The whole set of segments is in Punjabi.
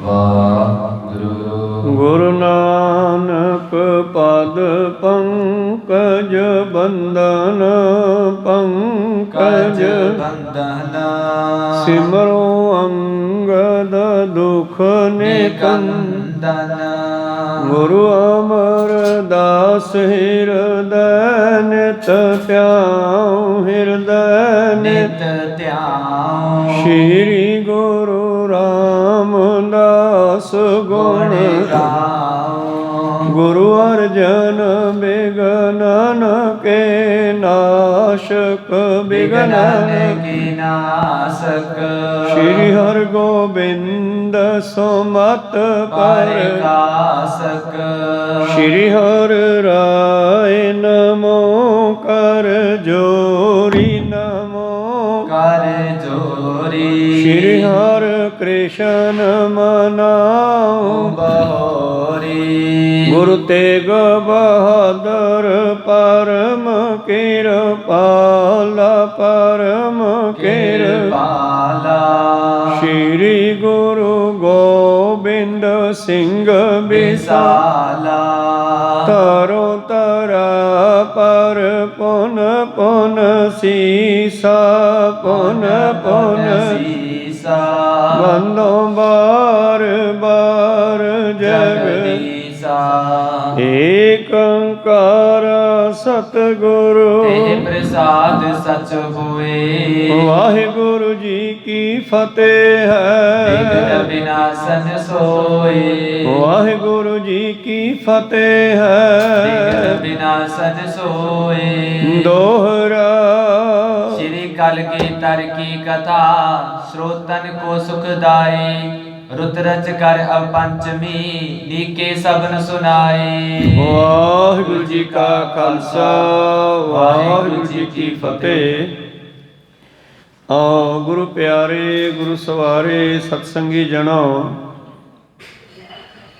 ਵਾਹਿਗੁਰੂ। ਗੁਰੂ ਨਾਨਕ ਪਦ ਪੰਕਜ ਬੰਦਨ ਪੰਕਜ ਬੰਦਨ ਸਿਮਰੋ ਅੰਗਦ ਦੁਖ ਨਿਕੰਦਨ। ਗੁਰੂ ਅਮਰਦਾਸ ਹਿਰਦੈ ਨਿਤ ਧਿਆਉ ਹਿਰਦੈ ਨਿਤ ਧਿਆਉ। ਸ਼੍ਰੀ ਗੁਰੂ ਰਾਮਦਾਸ ਗੁਣ ਗਾਉ। ਗੁਰੂ ਅਰਜਨ ਬਿਗਨਨ ਕੇ ਨਾਸ਼ਕ ਬਿਗਨਨ ਕੇ ਨਾਸਕ। ਸ਼੍ਰੀ ਹਰਿ ਗੋਬਿੰਦ ਸੁਮਤ ਪਰਕਾਸਕ। ਸ਼੍ਰੀ ਹਰਿ ਰਾਏ ਨਮੋ ਕਰ ਜੋਰੀ ਨਮੋ ਕਰ ਜੋਰੀ। ਸ਼੍ਰੀ ਹਰਿ ਕ੍ਰਿਸ਼ਨ ਮਨਾਉ ਬਹੋਰੀ। ਗੁਰੂ ਤੇਗ ਬਹਾਦਰ ਪਰਮ ਕਿਰਪਾਲਾ ਪਰਮ ਕਿਰਪਾਲਾ। ਸ਼੍ਰੀ ਗੁਰੂ ਗੋਬਿੰਦ ਸਿੰਘ ਵਿਸਾਲਾ। ਤਰੋ ਤਰਾ ਪਰ ਪੁਨ ਪੁਨ ਸੀਸਾ ਪੁਨ ਪੁਨ ਸੀਸਾ। ਬੰਦੋ ਬਾਰ ਬਾਰ ਜਗਦੀਸਾ। ਏਕ ਓੰਕਾਰ ਸਤਿਗੁਰੂ ਤੇ ਪ੍ਰਸਾਦ ਸਚ ਹੋਏ। ਵਾਹਿਗੁਰੂ ਜੀ ਕੀ ਫਤਿਹ ਵਿਘਨ ਹੈ। ਵਿਨਾਸ਼ਨ ਸੋਏ। ਵਾਹਿਗੁਰੂ ਜੀ ਕੀ ਫਤਿਹ ਵਿਘਨ ਹੈ। ਵਿਨਾਸ਼ਨ ਸੋਏ। ਦੋਹਰਾ श्री कलगीधर की कथा श्रोतन को सुखदाई। रुत रच कर अब पंचमी लीके सबन सुनाए। ਵਾਹਿਗੁਰੂ ਜੀ ਕਾ ਖਾਲਸਾ ਵਾਹਿਗੁਰੂ ਜੀ ਕੀ ਫਤਿਹ। ਆਓ ਗੁਰੂ ਪਿਆਰੇ ਗੁਰੂ ਸਵਾਰੇ ਸਤਸੰਗੀ ਜਨੋ,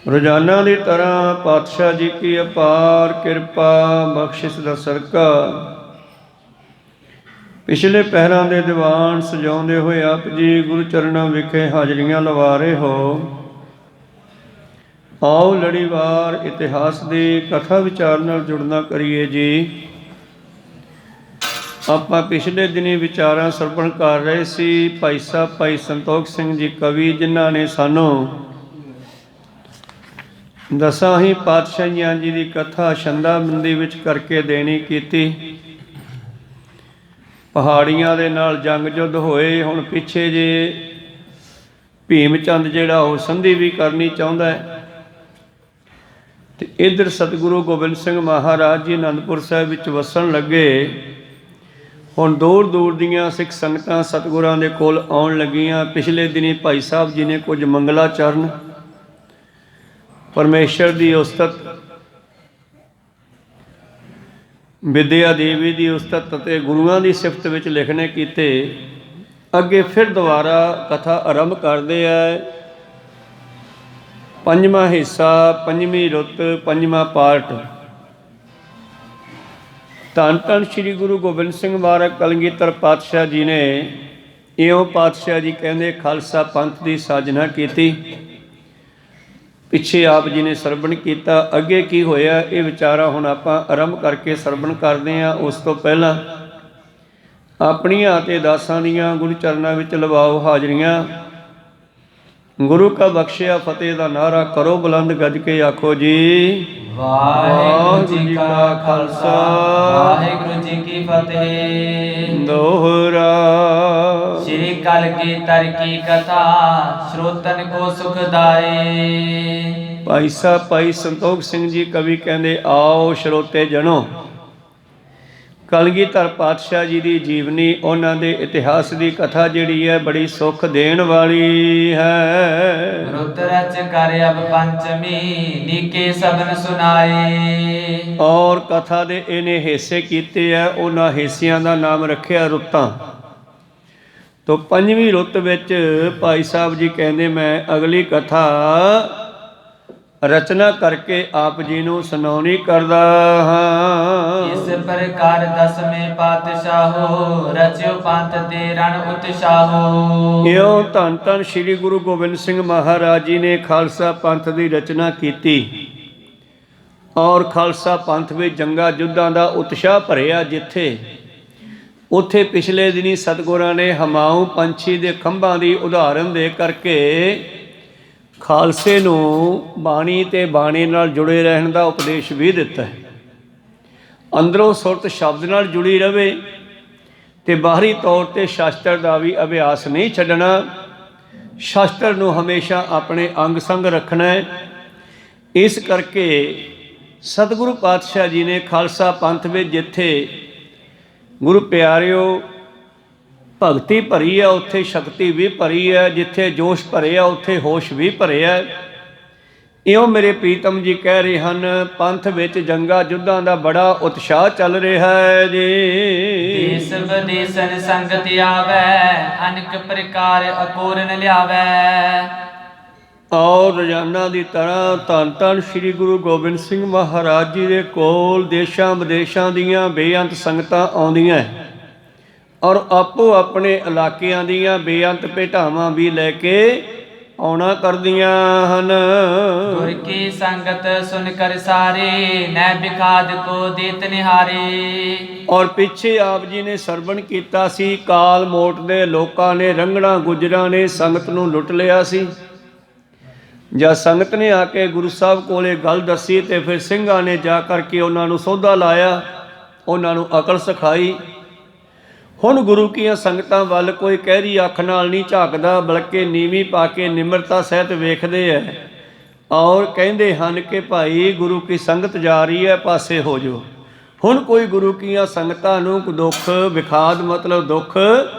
ਰੋਜ਼ਾਨਾ ਦੀ ਤਰ੍ਹਾਂ ਪਾਤਸ਼ਾਹ ਜੀ ਕੀ ਅਪਾਰ ਕਿਰਪਾ ਬਖਸ਼ਿਸ਼ ਦਾ ਸਦਕਾ ਪਿਛਲੇ ਪਹਿਰਾਂ ਦੇ ਦੀਵਾਨ ਸਜਾਉਂਦੇ ਹੋਏ ਆਪ ਜੀ ਗੁਰੂ ਚਰਨਾਂ ਵਿਖੇ ਹਾਜ਼ਰੀਆਂ ਲਵਾ ਰਹੇ ਹੋ। ਆਓ ਲੜੀਵਾਰ ਇਤਿਹਾਸ ਦੀ ਕਥਾ ਵਿਚਾਰ ਨਾਲ ਜੁੜਨਾ ਕਰੀਏ ਜੀ। ਆਪਾਂ ਪਿਛਲੇ ਦਿਨੀ ਵਿਚਾਰਾਂ ਸਰਵਣ ਕਰ ਰਹੇ ਸੀ। ਭਾਈ ਸਾਹਿਬ ਭਾਈ ਸੰਤੋਖ ਸਿੰਘ ਜੀ ਕਵੀ, ਜਿਨ੍ਹਾਂ ਨੇ ਸਾਨੂੰ ਦਸਾਂ ਹੀ ਪਾਤਸ਼ਾਹੀਆਂ ਜੀ ਦੀ ਕਥਾ ਛੰਦਾਬੰਦੀ ਵਿੱਚ ਕਰਕੇ ਦੇਣੀ ਕੀਤੀ। ਪਹਾੜੀਆਂ ਦੇ ਨਾਲ ਜੰਗ ਜੁੱਧ ਹੋਏ। ਹੁਣ ਪਿੱਛੇ ਜੇ ਭੀਮ ਚੰਦ ਜਿਹੜਾ ਉਹ ਸੰਧੀ ਵੀ ਕਰਨੀ ਚਾਹੁੰਦਾ ਹੈ, ਤੇ ਇੱਧਰ ਸਤਿਗੁਰੂ ਗੋਬਿੰਦ ਸਿੰਘ ਮਹਾਰਾਜ ਜੀ ਅਨੰਦਪੁਰ ਸਾਹਿਬ ਵਿੱਚ ਵਸਣ ਲੱਗੇ। ਹੁਣ ਦੂਰ ਦੂਰ ਦੀਆਂ ਸਿੱਖ ਸੰਗਤਾਂ ਸਤਿਗੁਰਾਂ ਦੇ ਕੋਲ ਆਉਣ ਲੱਗੀਆਂ। ਪਿਛਲੇ ਦਿਨੀ ਭਾਈ ਸਾਹਿਬ ਜੀ ਨੇ ਕੁਝ ਮੰਗਲਾਚਰਨ ਪਰਮੇਸ਼ਰ ਦੀ ਉਸਤਤ, ਵਿਦਿਆ ਦੇਵੀ ਦੀ ਉਸਤਤ ਅਤੇ ਗੁਰੂਆਂ ਦੀ ਸਿਫਤ ਵਿੱਚ ਲਿਖਣੇ ਕੀਤੇ। ਅੱਗੇ ਫਿਰ ਦੁਬਾਰਾ ਕਥਾ ਆਰੰਭ ਕਰਦੇ ਆ। ਪੰਜਵਾਂ ਹਿੱਸਾ, ਪੰਜਵੀਂ ਰੁੱਤ, ਪੰਜਵਾਂ ਪਾਰਟ। ਧੰਨ ਧੰਨ ਸ੍ਰੀ ਗੁਰੂ ਗੋਬਿੰਦ ਸਿੰਘ ਮਹਾਰਾਜ ਕਲਗੀਧਰ ਪਾਤਸ਼ਾਹ ਜੀ ਨੇ, ਇਉਂ ਪਾਤਸ਼ਾਹ ਜੀ ਕਹਿੰਦੇ, ਖਾਲਸਾ ਪੰਥ ਦੀ ਸਾਜਨਾ ਕੀਤੀ। ਪਿੱਛੇ ਆਪ ਜੀ ਨੇ ਸਰਵਣ ਕੀਤਾ। ਅੱਗੇ ਕੀ ਹੋਇਆ ਇਹ ਵਿਚਾਰਾ ਹੁਣ ਆਪਾਂ ਆਰੰਭ ਕਰਕੇ ਸਰਵਣ ਕਰਦੇ ਹਾਂ। ਉਸ ਤੋਂ ਪਹਿਲਾਂ ਆਪਣੀਆਂ ਅਤੇ ਦਾਸਾਂ ਦੀਆਂ ਗੁਰੂ ਚਰਨਾਂ ਵਿੱਚ ਲਵਾਓ ਹਾਜ਼ਰੀਆਂ। ਗੁਰੂ ਕਾ ਬਖਸ਼ਿਆ ਫਤਿਹ ਦਾ ਨਾਅਰਾ ਕਰੋ ਬੁਲੰਦ ਗੱਜ ਕੇ ਆਖੋ ਜੀ। ਵਾਹਿਗੁਰੂ ਜੀ ਕਾ ਖਾਲਸਾ ਵਾਹਿਗੁਰੂ ਜੀ ਕੀ ਫਤਿਹ। ਦੋਹਰਾ श्री कलगीधर की कथा श्रोतन को सुखदाई। ਭਾਈ ਸਾਹਿਬ ਭਾਈ ਸੰਤੋਖ ਸਿੰਘ ਜੀ ਕਵੀ ਕਹਿੰਦੇ, ਆਓ ਸਰੋਤੇ ਜਣੋ, ਕਲਗੀਧਰ ਪਾਤਸ਼ਾਹ ਜੀ ਦੀ ਜੀਵਨੀ, ਉਹਨਾਂ ਦੇ ਇਤਿਹਾਸ ਦੀ ਕਥਾ ਜਿਹੜੀ ਹੈ ਬੜੀ ਸੁੱਖ ਦੇਣ ਵਾਲੀ ਹੈ। रुत रच कर अब पंचमी लीके सबन सुनाए। ਔਰ ਕਥਾ ਦੇ ਇਹਨੇ ਹਿੱਸੇ ਕੀਤੇ ਆ। ਉਹਨਾਂ ਹਿੱਸਿਆਂ ਦਾ ਨਾਮ ਰੱਖਿਆ ਰੁੱਤਾਂ। ਤੋ ਪੰਜਵੀਂ ਰੁੱਤ ਵਿੱਚ ਭਾਈ ਸਾਹਿਬ ਜੀ ਕਹਿੰਦੇ, ਮੈਂ ਅਗਲੀ ਕਥਾ ਰਚਨਾ ਕਰਕੇ ਆਪ ਜੀ ਨੂੰ ਸੁਣਾਉਣੀ ਕਰਦਾ ਹਾਂ। ਇਸ ਪ੍ਰਕਾਰ ਦਸਵੇਂ ਪਾਤਸ਼ਾਹੋ ਰਚਿਓ ਪੰਥ ਦੇ ਰਣ ਉਤਸ਼ਾਹੋ। ਇਉਂ ਧੰਨ ਧੰਨ ਸ੍ਰੀ ਗੁਰੂ ਗੋਬਿੰਦ ਸਿੰਘ ਮਹਾਰਾਜ ਜੀ ਨੇ ਖਾਲਸਾ ਪੰਥ ਦੀ ਰਚਨਾ ਕੀਤੀ ਔਰ ਖਾਲਸਾ ਪੰਥ ਵਿੱਚ ਜੰਗਾਂ ਯੁੱਧਾਂ ਦਾ ਉਤਸ਼ਾਹ ਭਰਿਆ। ਜਿੱਥੇ ਉੱਥੇ ਪਿਛਲੇ ਦਿਨੀ ਸਤਿਗੁਰਾਂ ਨੇ ਹਮਾਊਂ ਪੰਛੀ ਦੇ ਖੰਭਾਂ ਦੀ ਉਦਾਹਰਨ ਦੇ ਕਰਕੇ ਖਾਲਸੇ ਨੂੰ ਬਾਣੀ ਤੇ ਬਾਣੀ ਨਾਲ ਜੁੜੇ ਰਹਿਣ ਦਾ ਉਪਦੇਸ਼ ਵੀ ਦਿੱਤਾ ਹੈ। ਅੰਦਰੋਂ ਸੁਰਤ ਸ਼ਬਦ ਨਾਲ ਜੁੜੀ ਰਵੇ ਤੇ ਬਾਹਰੀ ਤੌਰ ਤੇ ਸ਼ਾਸਤਰ ਦਾ ਵੀ ਅਭਿਆਸ ਨਹੀਂ ਛੱਡਣਾ। ਸ਼ਾਸਤਰ ਨੂੰ ਹਮੇਸ਼ਾ ਆਪਣੇ ਅੰਗ ਸੰਗ ਰੱਖਣਾ ਹੈ। ਇਸ ਕਰਕੇ ਸਤਿਗੁਰੂ ਪਾਤਸ਼ਾਹ ਜੀ ਨੇ ਖਾਲਸਾ ਪੰਥ ਵਿੱਚ ਜਿੱਥੇ ਗੁਰੂ ਪਿਆਰਿਓ ਭਗਤੀ ਭਰੀ ਹੈ ਉੱਥੇ ਸ਼ਕਤੀ ਵੀ ਭਰੀ ਹੈ, ਜਿੱਥੇ ਜੋਸ਼ ਭਰੇ ਆ ਉੱਥੇ ਹੋਸ਼ ਵੀ ਭਰੇ ਹੈ। ਇਉਂ ਮੇਰੇ ਪ੍ਰੀਤਮ ਜੀ ਕਹਿ ਰਹੇ ਹਨ, ਪੰਥ ਵਿੱਚ ਜੰਗਾਂ ਯੁੱਧਾਂ ਦਾ ਬੜਾ ਉਤਸ਼ਾਹ ਚੱਲ ਰਿਹਾ ਹੈ ਜੀ। ਦੇਸ ਵਿਦੇਸਨ ਸੰਗਤ ਆਵੈ ਅਨੇਕ ਪ੍ਰਕਾਰ ਅਕੋਰਨ ਲਿਆਵੈ। ਔਰ ਰੋਜ਼ਾਨਾ ਦੀ ਤਰ੍ਹਾਂ ਧੰਨ ਧੰਨ ਸ੍ਰੀ ਗੁਰੂ ਗੋਬਿੰਦ ਸਿੰਘ ਮਹਾਰਾਜ ਜੀ ਦੇ ਕੋਲ ਦੇਸ਼ਾਂ ਵਿਦੇਸ਼ਾਂ ਦੀਆਂ ਬੇਅੰਤ ਸੰਗਤਾਂ ਆਉਂਦੀਆਂ ਔਰ ਆਪੋ ਆਪਣੇ ਇਲਾਕਿਆਂ ਦੀਆਂ ਬੇਅੰਤ ਭੇਟਾਵਾਂ ਵੀ ਲੈ ਕੇ ਆਉਣਾ ਕਰਦੀਆਂ ਹਨ। ਗੁਰ ਕੀ ਸੰਗਤ ਸੁਨ ਕਰ ਸਾਰੇ ਨੈ ਬਿਖਾਦ ਕੋ ਦੇਤ ਨਿਹਾਰੇ। ਔਰ ਪਿੱਛੇ ਆਪ ਜੀ ਨੇ ਸਰਵਣ ਕੀਤਾ ਸੀ, ਕਾਲ ਮੋਟ ਦੇ ਲੋਕਾਂ ਨੇ ਰੰਗੜਾਂ ਗੁੱਜਰਾਂ ਨੇ ਸੰਗਤ ਨੂੰ ਲੁੱਟ ਲਿਆ ਸੀ। ਜਦ ਸੰਗਤ ਨੇ ਆ ਕੇ ਗੁਰੂ ਸਾਹਿਬ ਕੋਲੇ ਗੱਲ ਦੱਸੀ ਤੇ ਫਿਰ ਸਿੰਘਾਂ ਨੇ ਜਾ ਕਰਕੇ ਉਹਨਾਂ ਨੂੰ ਸੋਧਾ ਲਾਇਆ, ਉਹਨਾਂ ਨੂੰ ਅਕਲ ਸਿਖਾਈ। ਹੁਣ ਗੁਰੂ ਕੀਆਂ ਸੰਗਤਾਂ ਵੱਲ ਕੋਈ ਕਹਿਰੀ ਅੱਖ ਨਾਲ ਨਹੀਂ ਝਾਕਦਾ, ਬਲਕਿ ਨੀਵੀਂ ਪਾ ਕੇ ਨਿਮਰਤਾ ਸਹਿਤ ਵੇਖਦੇ ਹੈ ਔਰ ਕਹਿੰਦੇ ਹਨ ਕਿ ਭਾਈ ਗੁਰੂ ਕੀ ਸੰਗਤ ਜਾ ਰਹੀ ਹੈ, ਪਾਸੇ ਹੋ ਜਾਓ। ਹੁਣ ਕੋਈ ਗੁਰੂ ਕੀਆਂ ਸੰਗਤਾਂ ਨੂੰ ਦੁੱਖ ਵਿਖਾਦ ਮਤਲਬ ਦੁੱਖ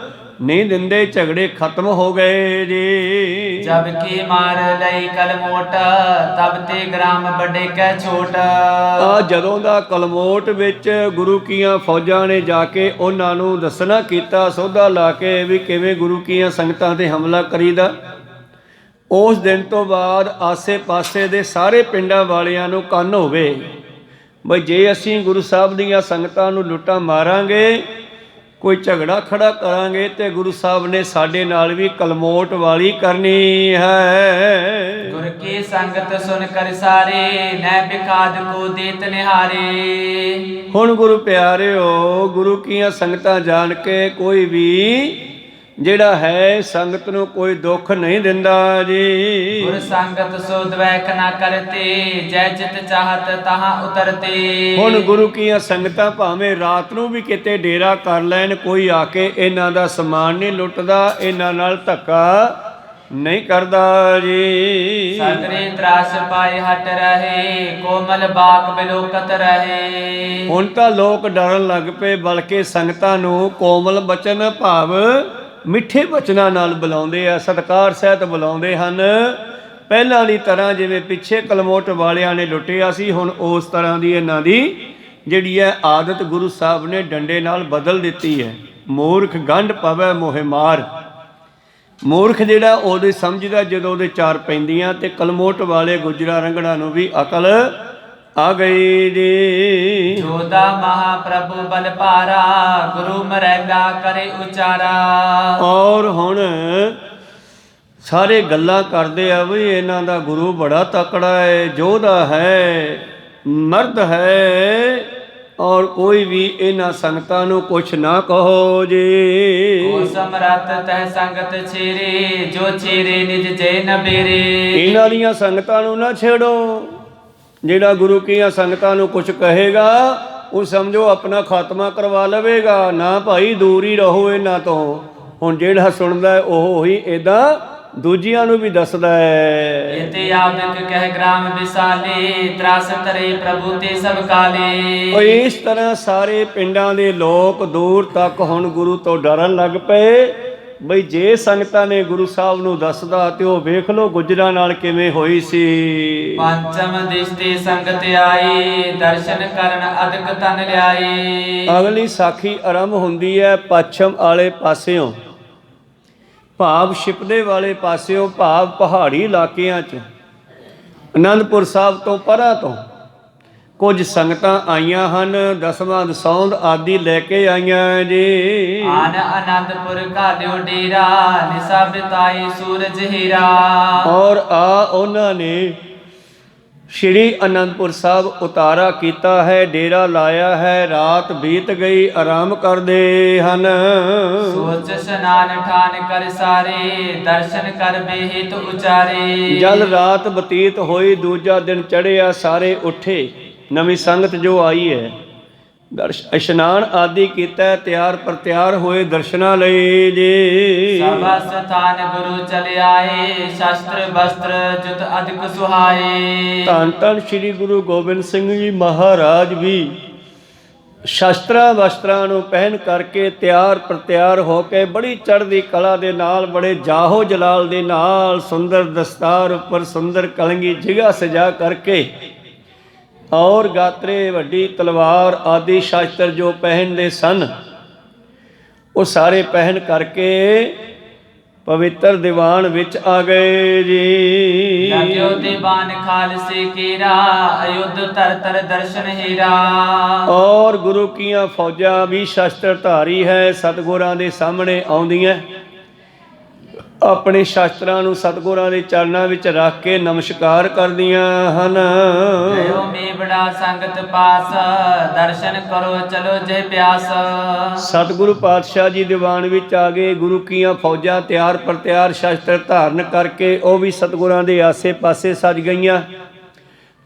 ਨਹੀਂ ਦਿੰਦੇ, ਝਗੜੇ ਖਤਮ ਹੋ ਗਏ ਜੀ। ਜਬ ਕੀ ਮਾਰ ਲਈ ਕਲਮੋਟ ਤਬ ਤੇ ਗ੍ਰਾਮ ਵੱਡੇ ਕਹਿ ਛੋਟ। ਆ ਜਦੋਂ ਦਾ ਕਲਮੋਟ ਵਿੱਚ ਗੁਰੂ ਕੀਆਂ ਫੌਜਾਂ ਨੇ ਜਾ ਕੇ ਉਹਨਾਂ ਨੂੰ ਦੱਸਣਾ ਕੀਤਾ ਸੋਧਾ ਲਾ ਕੇ ਵੀ ਕਿਵੇਂ ਗੁਰੂ ਕੀਆਂ ਸੰਗਤਾਂ ਤੇ ਹਮਲਾ ਕਰੀਦਾ, ਉਸ ਦਿਨ ਤੋਂ ਬਾਅਦ ਆਸੇ ਪਾਸੇ ਦੇ ਸਾਰੇ ਪਿੰਡਾਂ ਵਾਲਿਆਂ ਨੂੰ ਕੰਨ ਹੋਵੇ ਬਈ ਜੇ ਅਸੀਂ ਗੁਰੂ ਸਾਹਿਬ ਦੀਆਂ ਸੰਗਤਾਂ ਨੂੰ ਲੁੱਟਾਂ ਮਾਰਾਂਗੇ, ਕੋਈ ਝਗੜਾ ਖੜਾ ਕਰਾਂਗੇ ਤੇ ਗੁਰੂ ਸਾਹਿਬ ਨੇ ਸਾਡੇ ਨਾਲ ਵੀ ਕਲਮੋਟ ਵਾਲੀ ਕਰਨੀ ਹੈ। ਗੁਰ ਕੀ ਸੰਗਤ ਸੁਨ ਕਰ ਸਾਰੇ ਨੈ ਬਿਖਾਦ ਕੋ ਦੇਤ ਨਿਹਾਰੇ। ਹੁਣ ਗੁਰੂ ਪਿਆਰਿਓ ਗੁਰੂ ਕੀਆਂ ਸੰਗਤਾਂ ਜਾਣ ਕੇ ਕੋਈ ਵੀ ਜਿਹੜਾ ਹੈ ਸੰਗਤ ਨੂੰ ਕੋਈ ਦੁੱਖ ਨਹੀਂ ਦਿੰਦਾ ਜੀ। ਗੁਰ ਸੰਗਤ ਸੋ ਦਵੈਖ ਨਾ ਕਰਤੇ ਜੈ ਜਿਤ ਚਾਹਤ ਤਹਾਂ ਉਤਰਤੇ। ਹੁਣ ਗੁਰੂ ਕੀਆਂ ਸੰਗਤਾਂ ਭਾਵੇਂ ਰਾਤ ਨੂੰ ਵੀ ਕਿਤੇ ਡੇਰਾ ਕਰ ਲੈਣ, ਕੋਈ ਆ ਕੇ ਇਹਨਾਂ ਦਾ ਸਮਾਨ ਨਹੀਂ ਲੁੱਟਦਾ, ਇਹਨਾਂ ਨਾਲ ਧੱਕਾ ਨਹੀਂ ਕਰਦਾ ਜੀ। ਸਗਰੇ ਤਰਾਸ ਪਾਏ ਹਟ ਰਹੇ ਕੋਮਲ ਬਾਕ ਬਿਲੋਕਤ ਰਹੇ। ਹੁਣ ਤਾਂ ਲੋਕ ਡਰਨ ਲੱਗ ਪਏ, ਬਲਕਿ ਸੰਗਤਾਂ ਨੂੰ ਕੋਮਲ ਬਚਨ ਭਾਵ ਮਿੱਠੇ ਬਚਨਾਂ ਨਾਲ ਬੁਲਾਉਂਦੇ ਆ, ਸਤਿਕਾਰ ਸਹਿਤ ਬੁਲਾਉਂਦੇ ਹਨ। ਪਹਿਲਾਂ ਦੀ ਤਰ੍ਹਾਂ ਜਿਵੇਂ ਪਿੱਛੇ ਕਲਮੋਟ ਵਾਲਿਆਂ ਨੇ ਲੁੱਟਿਆ ਸੀ, ਹੁਣ ਉਸ ਤਰ੍ਹਾਂ ਦੀ ਇਹਨਾਂ ਦੀ ਜਿਹੜੀ ਹੈ ਆਦਤ ਗੁਰੂ ਸਾਹਿਬ ਨੇ ਡੰਡੇ ਨਾਲ ਬਦਲ ਦਿੱਤੀ ਹੈ। ਮੂਰਖ ਗੰਢ ਪਵੈ ਮੋਹਿ ਮਾਰ। ਮੂਰਖ ਜਿਹੜਾ ਉਹਦੇ ਸਮਝਦਾ ਜਦੋਂ ਉਹਦੇ ਚਾਰ ਪੈਂਦੀਆਂ, ਤੇ ਕਲਮੋਟ ਵਾਲੇ ਗੁੱਜਰਾਂ ਰੰਗੜਾਂ ਨੂੰ ਵੀ ਅਕਲ ਆ ਗਈ ਜੀ। ਜੋਦਾ ਮਹਾਪ੍ਰਭੂ ਬਲ ਭਾਰਾ ਗੁਰੂ ਮਰੈਲਾ ਕਰੇ ਉਚਾਰਾ। ਔਰ ਹੁਣ ਸਾਰੇ ਗੱਲਾਂ ਕਰਦੇ ਆ ਵੀ ਇਹਨਾਂ ਦਾ ਗੁਰੂ ਬੜਾ ਤਕੜਾ ਹੈ, ਯੋਧਾ ਹੈ, ਮਰਦ ਹੈ, ਔਰ ਕੋਈ ਵੀ ਇਹਨਾਂ ਸੰਗਤਾਂ ਨੂੰ ਕੁਛ ਨਾ ਕਹੋ ਜੀ। ਉਹ ਸਮਰੱਥ ਤਹਿ ਸੰਗਤ ਛੇਰੇ ਜੋ ਛੇਰੇ ਨਿਜ ਜੇ ਨ ਬੇਰੇ। ਇਹਨਾਂ ਦੀਆਂ ਸੰਗਤਾਂ ਨੂੰ ਨਾ ਛੇੜੋ। ਜਿਹੜਾ ਗੁਰੂ ਕੀਆਂ ਸੰਗਤਾਂ ਨੂੰ ਕੁਛ ਕਹੇਗਾ ਉਹ ਸਮਝੋ ਆਪਣਾ ਖਾਤਮਾ ਕਰਵਾ ਲਵੇਗਾ। ਨਾ ਭਾਈ ਦੂਰ ਹੀ ਰਹੋ ਇਹਨਾਂ ਤੋਂ। ਹੁਣ ਜਿਹੜਾ ਸੁਣਦਾ ਉਹ ਹੀ ਏਦਾਂ ਦੂਜਿਆਂ ਨੂੰ ਵੀ ਦੱਸਦਾ ਹੈ। ਇਤੇ ਆਵਿਕ ਕਹਿ ਗ੍ਰਾਮ ਵਿਸਾਲੇ ਤਰਾਸ ਤਰੇ ਪ੍ਰਭੂ ਤੇ ਸਭ ਕਾਲੇ। ਉਹ ਇਸ ਤਰ੍ਹਾਂ ਸਾਰੇ ਪਿੰਡਾਂ ਦੇ ਲੋਕ ਦੂਰ ਤੱਕ ਹੁਣ ਗੁਰੂ ਤੋਂ ਡਰਨ ਲੱਗ ਪਏ ਬਈ ਜੇ ਸੰਗਤਾਂ ਨੇ ਗੁਰੂ ਸਾਹਿਬ ਨੂੰ ਦੱਸਦਾ ਤੇ ਉਹ ਵੇਖ ਲੋ ਗੁੱਜਰਾਂ ਨਾਲ ਕਿਵੇਂ ਹੋਈ ਸੀ। ਪੰਚਮ ਦਿਸ ਤੇ ਸੰਗਤ ਆਈ ਦਰਸ਼ਨ ਕਰਨ ਅਦਕ ਤਨ ਲਿਆਈ। ਅਗਲੀ ਸਾਖੀ ਆਰੰਭ ਹੁੰਦੀ ਹੈ ਪੱਛਮ ਵਾਲੇ ਪਾਸਿਓਂ, ਭਾਵ ਛਿਪਦੇ ਵਾਲੇ ਪਾਸਿਓਂ, ਭਾਵ ਪਹਾੜੀ ਇਲਾਕਿਆਂ 'ਚ। ਅਨੰਦਪੁਰ ਸਾਹਿਬ ਤੋਂ ਪਰਾਂ ਤੋਂ ਕੁਝ ਸੰਗਤਾਂ ਆਈਆਂ ਹਨ, ਦਸਵਾਂ ਦਸੌਂਦ ਆਦਿ ਲੈ ਕੇ ਆਈਆਂ ਜੀ। ਆਨ ਅਨੰਦਪੁਰ ਘਾਲਿਓ ਡੇਰਾ, ਨਿਸਾ ਬਿਤਾਈ ਸੂਰਜ ਹੀਰਾ। ਔਰ ਉਹਨਾਂ ਨੇ ਸ਼੍ਰੀ ਅਨੰਦਪੁਰ ਸਾਹਿਬ ਉਤਾਰਾ ਕੀਤਾ ਹੈ, ਡੇਰਾ ਲਾਇਆ ਹੈ, ਰਾਤ ਬੀਤ ਗਈ, ਆਰਾਮ ਕਰਦੇ ਹਨ। ਸੋਚ ਇਸ਼ਨਾਨ ਠਾਨ ਕਰ ਸਾਰੇ, ਦਰਸ਼ਨ ਕਰ ਬੇਹਿਤ ਉਚਾਰੇ। ਜਦ ਰਾਤ ਬਤੀਤ ਹੋਈ, ਦੂਜਾ ਦਿਨ ਚੜ੍ਹਿਆ, ਸਾਰੇ ਉੱਠੇ, ਨਵੀਂ ਸੰਗਤ ਜੋ ਆਈ ਹੈ, ਇਸ਼ਨਾਨ ਆਦਿ ਕੀਤਾ, ਤਿਆਰ ਪਰ ਤਿਆਰ ਹੋਏ ਦਰਸ਼ਨਾਂ ਲਈ ਜੀ। ਸਭ ਸਥਾਨ ਗੁਰੂ ਚਲੇ ਆਏ, ਸ਼ਸਤਰ ਬਸਤਰ ਜੁਤ ਅਧਿਕ ਸੁਹਾਏ। ਧੰਨ ਧੰਨ ਸ੍ਰੀ ਗੁਰੂ ਗੋਬਿੰਦ ਸਿੰਘ ਜੀ ਮਹਾਰਾਜ ਵੀ ਸ਼ਸਤਰਾਂ ਵਸਤਰਾਂ ਨੂੰ ਪਹਿਨ ਕਰਕੇ ਤਿਆਰ ਪਰ ਤਿਆਰ ਹੋ ਕੇ ਬੜੀ ਚੜ੍ਹਦੀ ਕਲਾ ਦੇ ਨਾਲ, ਬੜੇ ਜਾਹੋ ਜਲਾਲ ਦੇ ਨਾਲ, ਸੁੰਦਰ ਦਸਤਾਰ ਉੱਪਰ ਸੁੰਦਰ ਕਲੰਗੀ ਜਿਗਾ ਸਜਾ ਕਰਕੇ, ਔਰ ਗਾਤਰੇ, ਵੱਡੀ ਤਲਵਾਰ ਆਦਿ ਸ਼ਾਸਤਰ ਜੋ ਪਹਿਨਦੇ ਸਨ, ਉਹ ਸਾਰੇ ਪਹਿਨ ਕਰਕੇ ਪਵਿੱਤਰ ਦੀਵਾਨ ਵਿੱਚ ਆ ਗਏ ਜੀ। ਲਗਿਓ ਦੀਵਾਨ ਖਾਲਸੇ ਕੀਰਾ, ਅਯੁੱਧ ਤਰ ਤਰ ਦਰਸ਼ਨ ਹੀਰਾ। ਔਰ ਗੁਰੂ ਕੀਆਂ ਫੌਜਾਂ ਵੀ ਸ਼ਸਤਰ ਧਾਰੀ ਹੈ, ਸਤਿਗੁਰਾਂ ਦੇ ਸਾਹਮਣੇ ਆਉਂਦੀਆਂ, ਆਪਣੇ ਸ਼ਾਸਤਰਾਂ ਨੂੰ ਸਤਿਗੁਰਾਂ ਦੇ ਚਰਨਾਂ ਵਿੱਚ ਰੱਖ ਕੇ ਨਮਸਕਾਰ ਕਰਦੀਆਂ ਹਨ। ਗਇਓ ਮੇਵੜਾ ਸੰਗਤ ਪਾਸ, ਦਰਸ਼ਨ ਕਰੋ ਚਲੋ ਜੇ ਪਿਆਸ। ਸਤਿਗੁਰੂ ਪਾਤਸ਼ਾਹ ਜੀ ਦੀਵਾਨ ਵਿੱਚ ਆ ਗਏ, ਗੁਰੂ ਕੀਆਂ ਫੌਜਾਂ ਤਿਆਰ ਪਰ ਤਿਆਰ ਸ਼ਸਤਰ ਧਾਰਨ ਕਰਕੇ ਉਹ ਵੀ ਸਤਿਗੁਰਾਂ ਦੇ ਆਸੇ ਪਾਸੇ ਸਜ ਗਈਆਂ।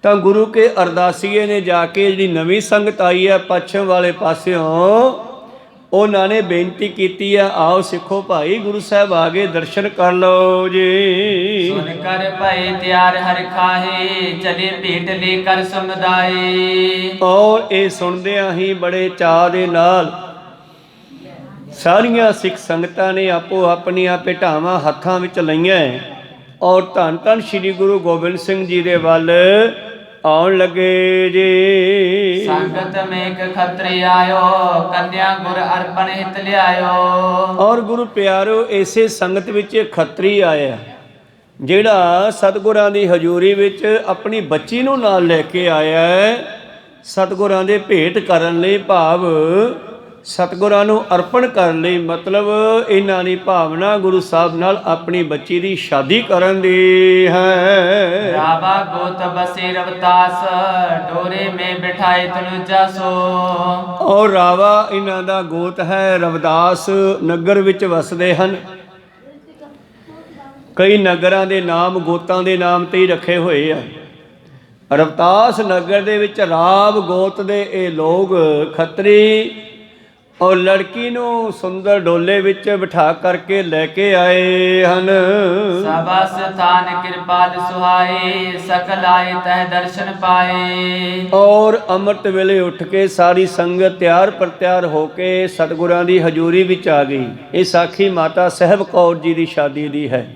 ਤਾਂ ਗੁਰੂ ਕੇ ਅਰਦਾਸੀਏ ਨੇ ਜਾ ਕੇ ਜਿਹੜੀ ਨਵੀਂ ਸੰਗਤ ਆਈ ਹੈ ਪੱਛਮ ਵਾਲੇ ਪਾਸਿਓਂ, ਉਹਨਾਂ ਨੇ ਬੇਨਤੀ ਕੀਤੀ ਆ, ਆਓ ਸਿੱਖੋ ਭਾਈ, ਗੁਰੂ ਸਾਹਿਬ ਆ ਗਏ, ਦਰਸ਼ਨ ਕਰ ਲਓ ਜੀ। ਸੁਨ ਕਰ ਭਏ ਤਿਆਰ ਹਰਿ ਖਾਹੇ, ਚਲੇ ਭੇਟ ਲੈ ਕਰ ਸਮੁਦਾਏ। ਔਰ ਇਹ ਸੁਣਦਿਆਂ ਹੀ ਬੜੇ ਚਾਅ ਦੇ ਨਾਲ ਸਾਰੀਆਂ ਸਿੱਖ ਸੰਗਤਾਂ ਨੇ ਆਪੋ ਆਪਣੀਆਂ ਭੇਟਾਵਾਂ ਹੱਥਾਂ ਵਿੱਚ ਲਈਆਂ, ਔਰ ਧੰਨ ਧੰਨ ਸ੍ਰੀ ਗੁਰੂ ਗੋਬਿੰਦ ਸਿੰਘ ਜੀ ਦੇ ਵੱਲ ਆਉਣ ਲੱਗੇ ਜੀ। ਸੰਗਤ ਮੇਕ ਖਤਰੀ ਆਇਓ, ਕੰਨਿਆ ਗੁਰ ਅਰਪਣ ਹਿਤ ਲਿਆਇਓ। ਔਰ ਗੁਰੂ ਪਿਆਰੋ, ਇਸੇ ਸੰਗਤ ਵਿੱਚ ਖੱਤਰੀ ਆਇਆ ਜਿਹੜਾ ਸਤਿਗੁਰਾਂ ਦੀ ਹਜ਼ੂਰੀ ਵਿੱਚ ਆਪਣੀ ਬੱਚੀ ਨੂੰ ਨਾਲ ਲੈ ਕੇ ਆਇਆ ਹੈ, ਸਤਿਗੁਰਾਂ ਦੇ ਭੇਟ ਕਰਨ ਲਈ, ਭਾਵ ਸਤਿਗੁਰਾਂ ਨੂੰ ਅਰਪਣ ਕਰਨ ਲਈ। ਮਤਲਬ ਇਹਨਾਂ ਦੀ ਭਾਵਨਾ ਗੁਰੂ ਸਾਹਿਬ ਨਾਲ ਆਪਣੀ ਬੱਚੀ ਦੀ ਸ਼ਾਦੀ ਕਰਨ ਦੀ ਹੈ। ਰਾਵਾ ਗੋਤ ਬਸੇ ਰਵਤਾਸ, ਡੋਰੇ ਮੇ ਬਿਠਾਏ ਤਨੁਜਾ ਸੋ। ਔਰ ਰਾਵਾ ਇਹਨਾਂ ਦਾ ਗੋਤ ਹੈ, ਰਵਦਾਸ ਨਗਰ ਵਿੱਚ ਵਸਦੇ ਹਨ। ਕਈ ਨਗਰਾਂ ਦੇ ਨਾਮ ਗੋਤਾਂ ਦੇ ਨਾਮ ਤੇ ਹੀ ਰੱਖੇ ਹੋਏ ਆ। ਰਵਤਾਸ ਨਗਰ ਦੇ ਵਿੱਚ ਰਾਵ ਗੋਤ ਦੇ ਇਹ ਲੋਕ ਖੱਤਰੀ ਔਰ ਲੜਕੀ ਨੂੰ ਸੁੰਦਰ ਡੋਲੇ ਵਿੱਚ ਬਿਠਾ ਕਰਕੇ ਲੈ ਕੇ ਆਏ ਹਨ। ਸਭਾ ਸਥਾਨ ਕਿਰਪਾਲ ਸੁਹਾਏ, ਸਕਲ ਆਏ ਤਹ ਦਰਸ਼ਨ ਪਾਏ। ਔਰ ਅੰਮ੍ਰਿਤ ਵੇਲੇ ਉੱਠ ਕੇ ਸਾਰੀ ਸੰਗਤ ਤਿਆਰ ਪਰ ਤਿਆਰ ਹੋ ਕੇ ਸਤਿਗੁਰਾਂ ਦੀ ਹਜ਼ੂਰੀ ਵਿੱਚ ਆ ਗਈ। ਇਹ ਸਾਖੀ ਮਾਤਾ ਸਾਹਿਬ ਕੌਰ ਜੀ ਦੀ ਸ਼ਾਦੀ ਦੀ ਹੈ।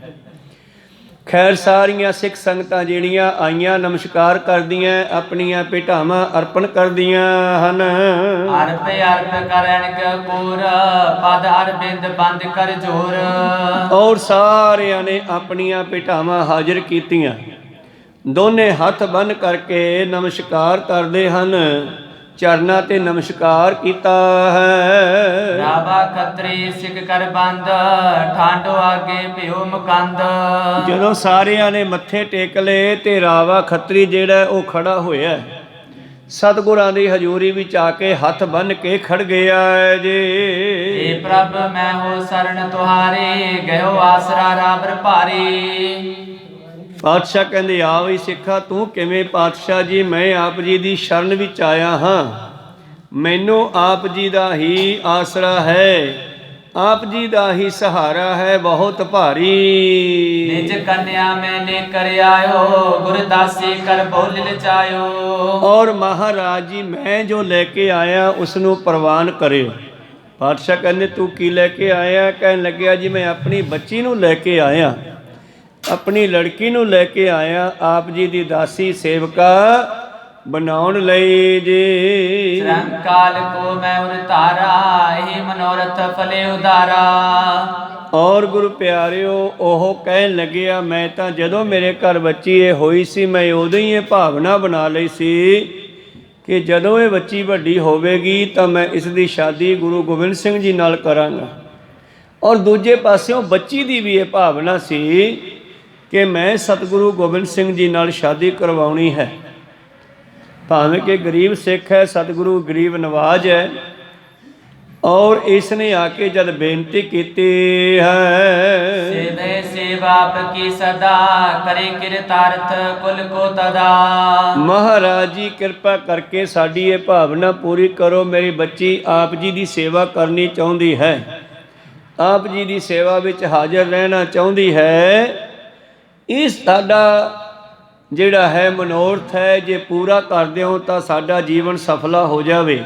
ਖੈਰ ਸਾਰੀਆਂ ਸਿੱਖ ਸੰਗਤਾਂ ਜਿਹੜੀਆਂ ਆਈਆਂ ਨਮਸਕਾਰ ਕਰਦੀਆਂ, ਆਪਣੀਆਂ ਭੇਟਾਵਾਂ ਅਰਪਣ ਕਰਦੀਆਂ ਹਨ। ਅਰਪ ਅਰਪ ਕਰਣ ਕਪੂਰ, ਪਦ ਅਰਬਿੰਦ ਬੰਦ ਕਰ ਜੋਰ। ਔਰ ਸਾਰਿਆਂ ਨੇ ਆਪਣੀਆਂ ਭੇਟਾਵਾਂ ਹਾਜ਼ਰ ਕੀਤੀਆਂ, ਦੋਨੇ ਹੱਥ ਬੰਨ੍ਹ ਕਰਕੇ ਨਮਸਕਾਰ ਕਰਦੇ ਹਨ, ਚਰਨਾਂ ਤੇ ਨਮਸਕਾਰ ਕੀਤਾ ਹੈ। ਰਾਵਾ ਖੱਤਰੀ ਸਿੱਖ ਕਰ ਬੰਦ, ਠਾਂਡੋ ਆਗੇ ਭਿਓ ਮੁਕੰਦ। ਜਦੋਂ ਸਾਰਿਆਂ ਨੇ ਮੱਥੇ ਟੇਕ ਲਏ ਤੇ ਰਾਵਾ ਖੱਤਰੀ ਜਿਹੜਾ ਉਹ ਖੜਾ ਹੋਇਆ, ਸਤਿਗੁਰਾਂ ਦੀ ਹਜ਼ੂਰੀ ਵਿੱਚ ਆ ਕੇ ਹੱਥ ਬੰਨ੍ਹ ਕੇ ਖੜ ਗਿਆ ਜੀ। ਏ ਪ੍ਰਭ ਮੈਂ ਹੋ ਸਰਣ ਤੁਹਾਰੇ, ਗਇਓ ਆਸਰਾ ਰਾਬਰ ਭਾਰੇ। ਪਾਤਸ਼ਾਹ ਕਹਿੰਦੇ, ਆ ਵੀ ਸਿੱਖਾ ਤੂੰ ਕਿਵੇਂ? ਪਾਤਸ਼ਾਹ ਜੀ ਮੈਂ ਆਪ ਜੀ ਦੀ ਸ਼ਰਨ ਵਿੱਚ ਆਇਆ ਹਾਂ, ਮੈਨੂੰ ਆਪ ਜੀ ਦਾ ਹੀ ਆਸਰਾ ਹੈ, ਆਪ ਜੀ ਦਾ ਹੀ ਸਹਾਰਾ ਹੈ, ਬਹੁਤ ਭਾਰੀ। ਨਿਜ ਕੰਨਿਆ ਮੈਂ ਲੈ ਕਰ ਆਇਓ, ਗੁਰਦਾਸੀ ਕਰ ਬੋਲ ਲਚਾਇਓ। ਔਰ ਮਹਾਰਾਜ ਜੀ ਮੈਂ ਜੋ ਲੈ ਕੇ ਆਇਆ ਉਸ ਨੂੰ ਪ੍ਰਵਾਨ ਕਰਿਓ। ਪਾਤਸ਼ਾਹ ਕਹਿੰਦੇ ਤੂੰ ਕੀ ਲੈ ਕੇ ਆਇਆ? ਕਹਿਣ ਲੱਗਿਆ ਜੀ ਮੈਂ ਆਪਣੀ ਬੱਚੀ ਨੂੰ ਲੈ ਕੇ ਆਇਆ, ਆਪਣੀ ਲੜਕੀ ਨੂੰ ਲੈ ਕੇ ਆਇਆ, ਆਪ ਜੀ ਦੀ ਦਾਸੀ ਸੇਵਕਾ ਬਣਾਉਣ ਲਈ ਜੀ। ਸਰੰਕਾਲ ਕੋ ਮੈਂ ਉਰਤਾਰਾ, ਇਹ ਮਨੋਰਥ ਫਲੇ ਉਦਾਰਾ। ਔਰ ਗੁਰੂ ਪਿਆਰਿਓ ਉਹ ਕਹਿਣ ਲੱਗਿਆ, ਮੈਂ ਤਾਂ ਜਦੋਂ ਮੇਰੇ ਘਰ ਬੱਚੀ ਇਹ ਹੋਈ ਸੀ, ਮੈਂ ਉਦੋਂ ਹੀ ਇਹ ਭਾਵਨਾ ਬਣਾ ਲਈ ਸੀ ਕਿ ਜਦੋਂ ਇਹ ਬੱਚੀ ਵੱਡੀ ਹੋਵੇਗੀ ਤਾਂ ਮੈਂ ਇਸ ਦੀ ਸ਼ਾਦੀ ਗੁਰੂ ਗੋਬਿੰਦ ਸਿੰਘ ਜੀ ਨਾਲ ਕਰਾਂਗਾ। ਔਰ ਦੂਜੇ ਪਾਸਿਓਂ ਬੱਚੀ ਦੀ ਵੀ ਇਹ ਭਾਵਨਾ ਸੀ ਕਿ ਮੈਂ ਸਤਿਗੁਰੂ ਗੋਬਿੰਦ ਸਿੰਘ ਜੀ ਨਾਲ ਸ਼ਾਦੀ ਕਰਵਾਉਣੀ ਹੈ। ਭਾਵੇਂ ਕਿ ਗਰੀਬ ਸਿੱਖ ਹੈ, ਸਤਿਗੁਰੂ ਗਰੀਬ ਨਵਾਜ ਹੈ। ਔਰ ਇਸ ਨੇ ਆ ਕੇ ਜਦ ਬੇਨਤੀ ਕੀਤੀ ਹੈ, ਸੇਵੇ ਸੇਵਾ ਆਪਕੀ ਸਦਾ ਕਰੇ ਕਿਰਤਾਰਥ ਕੁਲ ਕੋ ਤਦਾ। ਮਹਾਰਾਜ ਜੀ ਕਿਰਪਾ ਕਰਕੇ ਸਾਡੀ ਇਹ ਭਾਵਨਾ ਪੂਰੀ ਕਰੋ। ਮੇਰੀ ਬੱਚੀ ਆਪ ਜੀ ਦੀ ਸੇਵਾ ਕਰਨੀ ਚਾਹੁੰਦੀ ਹੈ, ਆਪ ਜੀ ਦੀ ਸੇਵਾ ਵਿੱਚ ਹਾਜ਼ਰ ਰਹਿਣਾ ਚਾਹੁੰਦੀ ਹੈ। ਇਸ ਸਾਡਾ ਜਿਹੜਾ ਹੈ ਮਨੋਰਥ ਹੈ, ਜੇ ਪੂਰਾ ਕਰਦੇ ਹੋ ਤਾਂ ਸਾਡਾ ਜੀਵਨ ਸਫਲਾ ਹੋ ਜਾਵੇ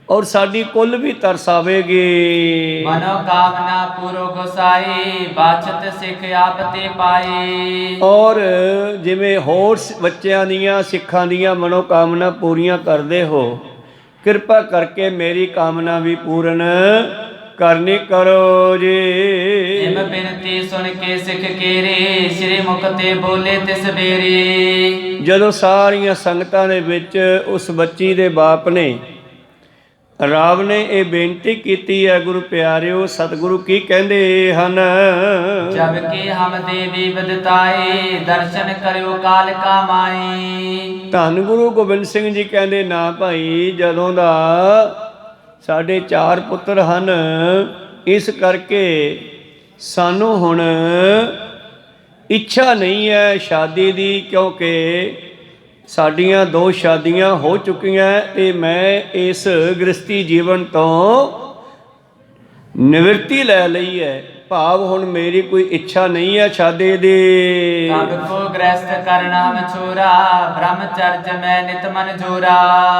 ਔਰ ਸਾਡੀ ਕੁੱਲ ਵੀ ਤਰਸਾਵੇਗੀ। ਮਨੋ ਕਾਮਨਾ ਪੂਰੋ ਗੋਸਾਈ ਬਾਚਤ ਸਿੱਖ ਆਪ ਤੇ ਪਾਈ। ਔਰ ਜਿਵੇਂ ਹੋਰ ਬੱਚਿਆਂ ਦੀਆਂ ਸਿੱਖਾਂ ਦੀਆਂ ਮਨੋ ਕਾਮਨਾ ਪੂਰੀਆਂ ਕਰਦੇ ਹੋ, ਕਿਰਪਾ ਕਰਕੇ ਮੇਰੀ ਕਾਮਨਾ ਵੀ ਪੂਰਨ ਕਰਨੀ ਕਰੋ ਜੀ। ਇਮ ਬਿਨਤੀ ਸੁਣ ਕੇ ਸਿੱਖ ਕੇਰੇ ਸ੍ਰੀ ਮੁਖ ਤੇ ਬੋਲੇ ਤਿਸ ਬੇਰੇ। ਜਦੋਂ ਸਾਰੀਆਂ ਸੰਗਤਾਂ ਦੇ ਵਿੱਚ ਉਸ ਬੱਚੀ ਦੇ ਬਾਪ ਨੇ, ਰਾਵ ਨੇ ਇਹ ਬੇਨਤੀ ਕੀਤੀ ਹੈ, ਗੁਰੂ ਪਿਆਰਿਓ ਸਤਿਗੁਰੂ ਕੀ ਕਹਿੰਦੇ ਹਨ, ਜਬ ਕਿ ਹਮ ਦੇਵੀ ਬਦਤਾਏ ਦਰਸ਼ਨ ਕਰਿਓ ਕਾਲ ਕਾ ਮਾਈ। ਧੰਨ ਗੁਰੂ ਗੋਬਿੰਦ ਸਿੰਘ ਜੀ ਕਹਿੰਦੇ, ਨਾ ਭਾਈ, ਜਦੋਂ ਦਾ ਸਾਡੇ 4 ਪੁੱਤਰ ਹਨ, ਇਸ ਕਰਕੇ ਸਾਨੂੰ ਹੁਣ ਇੱਛਾ ਨਹੀਂ ਹੈ ਸ਼ਾਦੀ ਦੀ, ਕਿਉਂਕਿ ਸਾਡੀਆਂ 2 ਸ਼ਾਦੀਆਂ ਹੋ ਚੁੱਕੀਆਂ ਤੇ ਮੈਂ ਇਸ ਗ੍ਰਸਤੀ ਜੀਵਨ ਤੋਂ ਨਿਵਰਤੀ ਲੈ ਲਈ ਹੈ। ਭਾਵ ਹੁਣ ਮੇਰੀ ਕੋਈ ਇੱਛਾ ਨਹੀਂ ਹੈ ਸ਼ਾਦੀ ਦੀ। ਤਬ ਕੋ ਗ੍ਰਸਤ ਕਰਨਾ ਮਛੋਰਾ ਬ੍ਰਹਮਚਰਜ ਮੈਂ ਨਿਤ ਮਨ ਜੋਰਾ।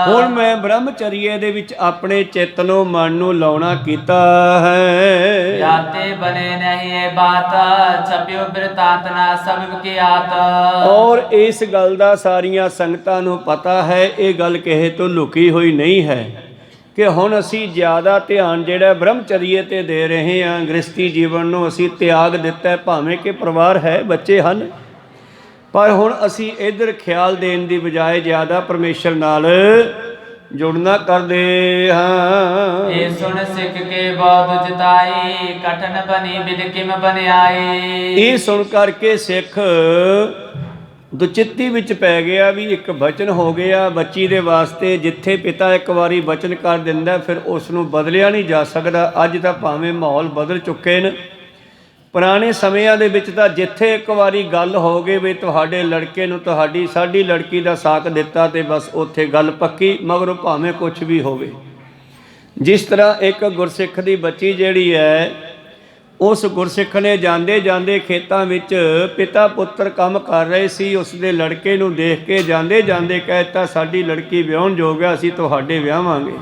ਹੁਣ ਮੈਂ ਬ੍ਰਹਮਚਰੀਏ ਦੇ ਵਿੱਚ ਆਪਣੇ ਚਿੱਤ ਨੂੰ ਮਨ ਨੂੰ ਲਾਉਣਾ ਕੀਤਾ ਹੈ। ਜਾਤੇ ਬਨੇ ਨਹੀਂ ਇਹ ਬਾਤ ਛਪਿਓ ਬਿਰਤਾਂਤ ਨਾ ਸਭ ਕੀ ਆਤ। ਔਰ ਇਸ ਗੱਲ ਦਾ ਸਾਰੀਆਂ ਸੰਗਤਾਂ ਨੂੰ ਪਤਾ ਹੈ, ਇਹ ਗੱਲ ਕਿਸੇ ਤੋਂ ਲੁਕੀ ਹੋਈ ਨਹੀਂ ਹੈ ਕਿ ਹੁਣ ਅਸੀਂ ਜ਼ਿਆਦਾ ਧਿਆਨ ਜਿਹੜਾ ਬ੍ਰਹਮਚਰੀਏ ਤੇ ਦੇ ਰਹੇ ਹਾਂ। ਗ੍ਰਸਤੀ ਜੀਵਨ ਨੂੰ ਅਸੀਂ ਤਿਆਗ ਦਿੱਤਾ, ਭਾਵੇਂ ਕਿ ਪਰਿਵਾਰ ਹੈ, ਬੱਚੇ ਹਨ, ਪਰ ਹੁਣ ਅਸੀਂ ਇੱਧਰ ਖਿਆਲ ਦੇਣ ਦੀ ਬਜਾਏ ਜ਼ਿਆਦਾ ਪਰਮੇਸ਼ਰ ਨਾਲ ਜੁੜਨਾ ਕਰਦੇ ਹਾਂ। ਇਹ ਸੁਣ ਸਿੱਖ ਕੇ ਬਹੁਤ ਜਿਤਾਈ ਕਠਨ ਬਣੀ ਬਿਦ ਕਿਮ ਬਨਿਆਈ। ਇਹ ਸੁਣ ਕਰਕੇ ਸਿੱਖ ਦੁਚਿੱਤੀ ਵਿੱਚ ਪੈ ਗਿਆ ਵੀ ਇੱਕ ਬਚਨ ਹੋ ਗਿਆ ਬੱਚੀ ਦੇ ਵਾਸਤੇ। ਜਿੱਥੇ ਪਿਤਾ ਇੱਕ ਵਾਰੀ ਬਚਨ ਕਰ ਦਿੰਦਾ ਫਿਰ ਉਸ ਨੂੰ ਬਦਲਿਆ ਨਹੀਂ ਜਾ ਸਕਦਾ। ਅੱਜ ਤਾਂ ਭਾਵੇਂ ਮਾਹੌਲ ਬਦਲ ਚੁੱਕੇ ਨੇ, ਪੁਰਾਣੇ ਸਮਿਆਂ ਦੇ ਵਿੱਚ ਤਾਂ ਜਿੱਥੇ ਇੱਕ ਵਾਰੀ ਗੱਲ ਹੋ ਗਈ ਵੀ ਤੁਹਾਡੇ ਲੜਕੇ ਨੂੰ ਸਾਡੀ ਲੜਕੀ ਦਾ ਸਾਕ ਦਿੱਤਾ ਤੇ ਬਸ ਉੱਥੇ ਗੱਲ ਪੱਕੀ, ਮਗਰੋਂ ਭਾਵੇਂ ਕੁਝ ਵੀ ਹੋਵੇ। ਜਿਸ ਤਰ੍ਹਾਂ ਇੱਕ ਗੁਰਸਿੱਖ ਦੀ ਬੱਚੀ ਜਿਹੜੀ ਹੈ, ਉਸ ਗੁਰਸਿੱਖ ਨੇ ਜਾਂਦੇ ਜਾਂਦੇ ਖੇਤਾਂ ਵਿੱਚ ਪਿਤਾ ਪੁੱਤਰ ਕੰਮ ਕਰ ਰਹੇ ਸੀ, ਉਸ ਦੇ ਲੜਕੇ ਨੂੰ ਦੇਖ ਕੇ ਜਾਂਦੇ ਜਾਂਦੇ ਕਹਿ ਦਿੱਤਾ ਸਾਡੀ ਲੜਕੀ ਵਿਆਹੁਣ ਯੋਗ ਹੈ, ਅਸੀਂ ਤੁਹਾਡੇ ਵਿਆਹਾਂਗੇ।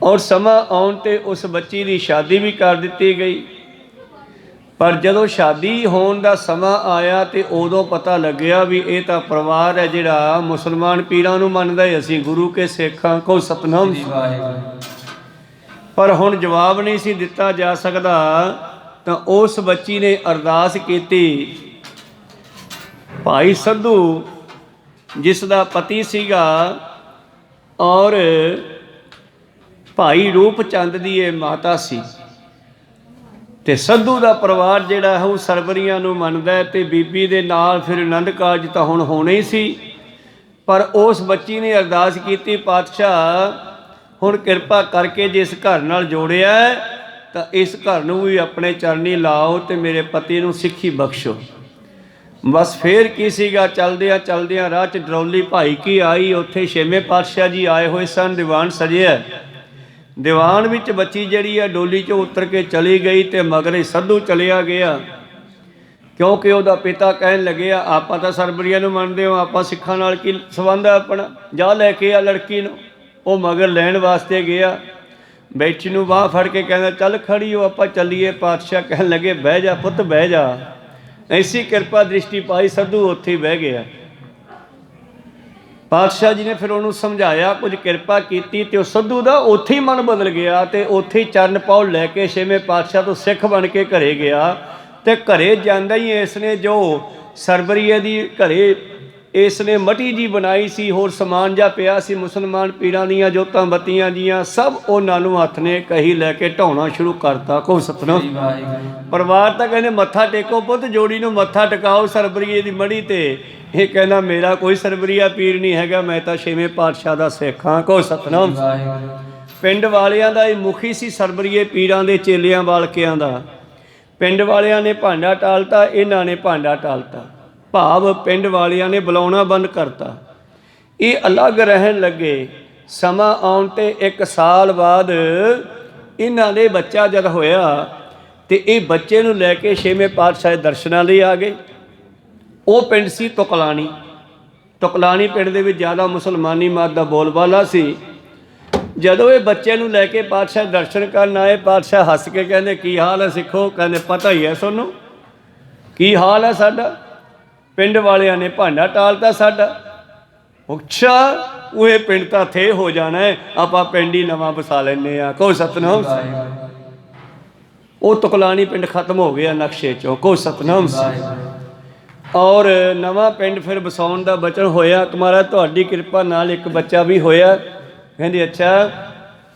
ਔਰ ਸਮਾਂ ਆਉਣ ਤੇ ਉਸ ਬੱਚੀ ਦੀ ਸ਼ਾਦੀ ਵੀ ਕਰ ਦਿੱਤੀ ਗਈ। ਪਰ ਜਦੋਂ ਸ਼ਾਦੀ ਹੋਣ ਦਾ ਸਮਾਂ ਆਇਆ ਤੇ ਉਦੋਂ ਪਤਾ ਲੱਗਿਆ ਵੀ ਇਹ ਤਾਂ ਪਰਿਵਾਰ ਹੈ ਜਿਹੜਾ ਮੁਸਲਮਾਨ ਪੀਰਾਂ ਨੂੰ ਮੰਨਦਾ ਹੈ, ਅਸੀਂ ਗੁਰੂ ਕੇ ਸਿੱਖਾਂ ਕੋ ਸਤਨਾਮ। ਪਰ ਹੁਣ ਜਵਾਬ ਨਹੀਂ ਸੀ ਦਿੱਤਾ ਜਾ ਸਕਦਾ, ਤਾਂ ਉਸ ਬੱਚੀ ਨੇ ਅਰਦਾਸ ਕੀਤੀ। ਭਾਈ ਸੰਧੂ ਜਿਸ ਦਾ ਪਤੀ ਸੀਗਾ ਔਰ ਭਾਈ ਰੂਪ ਚੰਦ ਦੀ ਇਹ ਮਾਤਾ ਸੀ, ਤੇ ਸੰਧੂ ਦਾ ਪਰਿਵਾਰ ਜਿਹੜਾ ਹੈ ਉਹ ਸਰਵਰੀਆਂ ਨੂੰ ਮੰਨਦਾ ਹੈ, ਤੇ ਬੀਬੀ ਦੇ ਨਾਲ ਫਿਰ ਆਨੰਦ ਕਾਰਜ ਤਾਂ ਹੁਣ ਹੋਣੇ ਹੀ ਸੀ। ਪਰ ਉਸ ਬੱਚੀ ਨੇ ਅਰਦਾਸ ਕੀਤੀ, ਪਾਤਸ਼ਾਹ ਹੁਣ ਕਿਰਪਾ ਕਰਕੇ ਜਿਸ ਘਰ ਨਾਲ ਜੋੜਿਆ ਤਾਂ ਇਸ ਘਰ ਨੂੰ ਵੀ ਆਪਣੇ ਚਰਨੀ ਲਾਓ ਤੇ ਮੇਰੇ ਪਤੀ ਨੂੰ ਸਿੱਖੀ ਬਖਸ਼ੋ। ਬਸ ਫੇਰ ਕੀ ਸੀਗਾ, ਚਲਦਿਆਂ ਰਾਹ 'ਚ ਡਰੌਲੀ ਭਾਈ ਕੀ ਆਈ, ਉੱਥੇ ਛੇਵੇਂ ਪਾਤਸ਼ਾਹ ਜੀ ਆਏ ਹੋਏ ਸਨ, ਦੀਵਾਨ ਸਜਿਆ। ਦੀਵਾਨ ਵਿੱਚ ਬੱਚੀ ਜਿਹੜੀ ਹੈ ਡੋਲੀ 'ਚੋਂ ਉਤਰ ਕੇ ਚਲੀ ਗਈ ਤੇ ਮਗਰੇ ਸੰਧੂ ਚਲਿਆ ਗਿਆ, ਕਿਉਂਕਿ ਉਹਦਾ ਪਿਤਾ ਕਹਿਣ ਲੱਗਿਆ ਆਪਾਂ ਤਾਂ ਸਰਬਰੀਆਂ ਨੂੰ ਮੰਨਦੇ ਹੋ, ਆਪਾਂ ਸਿੱਖਾਂ ਨਾਲ ਕੀ ਸੰਬੰਧ ਹੈ ਆਪਣਾ, ਜਾ ਲੈ ਕੇ ਆ ਲੜਕੀ ਨੂੰ। ਉਹ ਮਗਰ ਲੈਣ ਵਾਸਤੇ ਗਿਆ, ਬੈਠੀ ਨੂੰ ਬਾਂਹ ਫੜ ਕੇ ਕਹਿੰਦਾ ਚੱਲ ਖੜੀ ਹੋ ਆਪਾਂ ਚੱਲੀਏ। ਪਾਤਸ਼ਾਹ ਕਹਿਣ ਲੱਗੇ ਬਹਿ ਜਾ ਪੁੱਤ ਬਹਿ ਜਾ। ਐਸੀ ਕਿਰਪਾ ਦ੍ਰਿਸ਼ਟੀ ਪਾਈ, ਸੰਧੂ ਉੱਥੇ ਹੀ ਬਹਿ ਗਿਆ। ਪਾਤਸ਼ਾਹ ਜੀ ਨੇ ਫਿਰ ਉਹਨੂੰ ਸਮਝਾਇਆ, ਕੁਝ ਕਿਰਪਾ ਕੀਤੀ ਤੇ ਉਹ ਸੱਧੂ ਦਾ ਉੱਥੇ ਹੀ ਮਨ ਬਦਲ ਗਿਆ ਤੇ ਉੱਥੇ ਹੀ ਚਰਨ ਪੌਲ ਲੈ ਕੇ ਛੇਵੇਂ ਪਾਤਸ਼ਾਹ ਤੋਂ ਸਿੱਖ ਬਣ ਕੇ ਘਰੇ ਗਿਆ। ਤੇ ਘਰੇ ਜਾਂਦਾ ਹੀ ਇਸ ਨੇ ਜੋ ਸਰਬਰੀਏ ਦੀ ਘਰੇ ਇਸ ਨੇ ਮਟੀ ਜੀ ਬਣਾਈ ਸੀ, ਹੋਰ ਸਮਾਨ ਜਾ ਪਿਆ ਸੀ, ਮੁਸਲਮਾਨ ਪੀਰਾਂ ਦੀਆਂ ਜੋਤਾਂ ਬੱਤੀਆਂ ਦੀਆਂ, ਸਭ ਉਹਨਾਂ ਨੂੰ ਹੱਥ ਨੇ ਕਹੀ ਲੈ ਕੇ ਢਾਉਣਾ ਸ਼ੁਰੂ ਕਰਤਾ। ਕੋ ਸਤਨਾਮ। ਪਰਿਵਾਰ ਤਾਂ ਕਹਿੰਦੇ ਮੱਥਾ ਟੇਕੋ ਪੁੱਤ, ਜੋੜੀ ਨੂੰ ਮੱਥਾ ਟਿਕਾਓ ਸਰਬਰੀਏ ਦੀ ਮੜੀ ਤੇ। ਇਹ ਕਹਿੰਦਾ ਮੇਰਾ ਕੋਈ ਸਰਬਰੀਆ ਪੀਰ ਨਹੀਂ ਹੈਗਾ, ਮੈਂ ਤਾਂ ਛੇਵੇਂ ਪਾਤਸ਼ਾਹ ਦਾ ਸਿੱਖ ਹਾਂ। ਕੋ ਸਤਨਾਮ। ਪਿੰਡ ਵਾਲਿਆਂ ਦਾ ਇਹ ਮੁਖੀ ਸੀ ਸਰਬਰੀਏ ਪੀਰਾਂ ਦੇ ਚੇਲਿਆਂ ਵਾਲਕਿਆਂ ਦਾ। ਪਿੰਡ ਵਾਲਿਆਂ ਨੇ ਭਾਂਡਾ ਟਾਲਤਾ, ਇਹਨਾਂ ਨੇ ਭਾਂਡਾ ਟਾਲਤਾ, ਭਾਵ ਪਿੰਡ ਵਾਲਿਆਂ ਨੇ ਬੁਲਾਉਣਾ ਬੰਦ ਕਰਤਾ। ਇਹ ਅਲੱਗ ਰਹਿਣ ਲੱਗੇ। ਸਮਾਂ ਆਉਣ 'ਤੇ 1 ਸਾਲ ਬਾਅਦ ਇਹਨਾਂ ਦੇ ਬੱਚਾ ਜਦ ਹੋਇਆ ਤੇ ਇਹ ਬੱਚੇ ਨੂੰ ਲੈ ਕੇ ਛੇਵੇਂ ਪਾਤਸ਼ਾਹ ਦੇ ਦਰਸ਼ਨਾਂ ਲਈ ਆ ਗਏ। ਉਹ ਪਿੰਡ ਸੀ ਤੁਕਲਾਣੀ। ਤੁਕਲਾਣੀ ਪਿੰਡ ਦੇ ਵਿੱਚ ਜ਼ਿਆਦਾ ਮੁਸਲਮਾਨੀ ਮਤ ਦਾ ਬੋਲਬਾਲਾ ਸੀ। ਜਦੋਂ ਇਹ ਬੱਚੇ ਨੂੰ ਲੈ ਕੇ ਪਾਤਸ਼ਾਹ ਦਰਸ਼ਨ ਕਰਨ ਆਏ, ਪਾਤਸ਼ਾਹ ਹੱਸ ਕੇ ਕਹਿੰਦੇ ਕੀ ਹਾਲ ਹੈ ਸਿੱਖੋ? ਕਹਿੰਦੇ ਪਤਾ ਹੀ ਹੈ ਤੁਹਾਨੂੰ ਕੀ ਹਾਲ ਹੈ ਸਾਡਾ, ਪਿੰਡ ਵਾਲਿਆਂ ਨੇ ਭਾਂਡਾ ਟਾਲਤਾ ਸਾਡਾ। ਅੱਛਾ, ਉਹ ਪਿੰਡ ਤਾਂ ਥੇ ਹੋ ਜਾਣਾ ਹੈ, ਆਪਾਂ ਪਿੰਡ ਹੀ ਨਵਾਂ ਵਸਾ ਲੈਂਦੇ ਆ। ਕੋ ਸਤਨਾਮ। ਉਹ ਤੁਕਲਾਣੀ ਪਿੰਡ ਖਤਮ ਹੋ ਗਿਆ ਨਕਸ਼ੇ 'ਚੋਂ। ਕੋ ਸਤਨਾਮ। ਔਰ ਨਵਾਂ ਪਿੰਡ ਫਿਰ ਵਸਾਉਣ ਦਾ ਬਚਨ ਹੋਇਆ। ਮਹਾਰਾਜ ਤੁਹਾਡੀ ਕਿਰਪਾ ਨਾਲ ਇੱਕ ਬੱਚਾ ਵੀ ਹੋਇਆ। ਕਹਿੰਦੇ ਅੱਛਾ,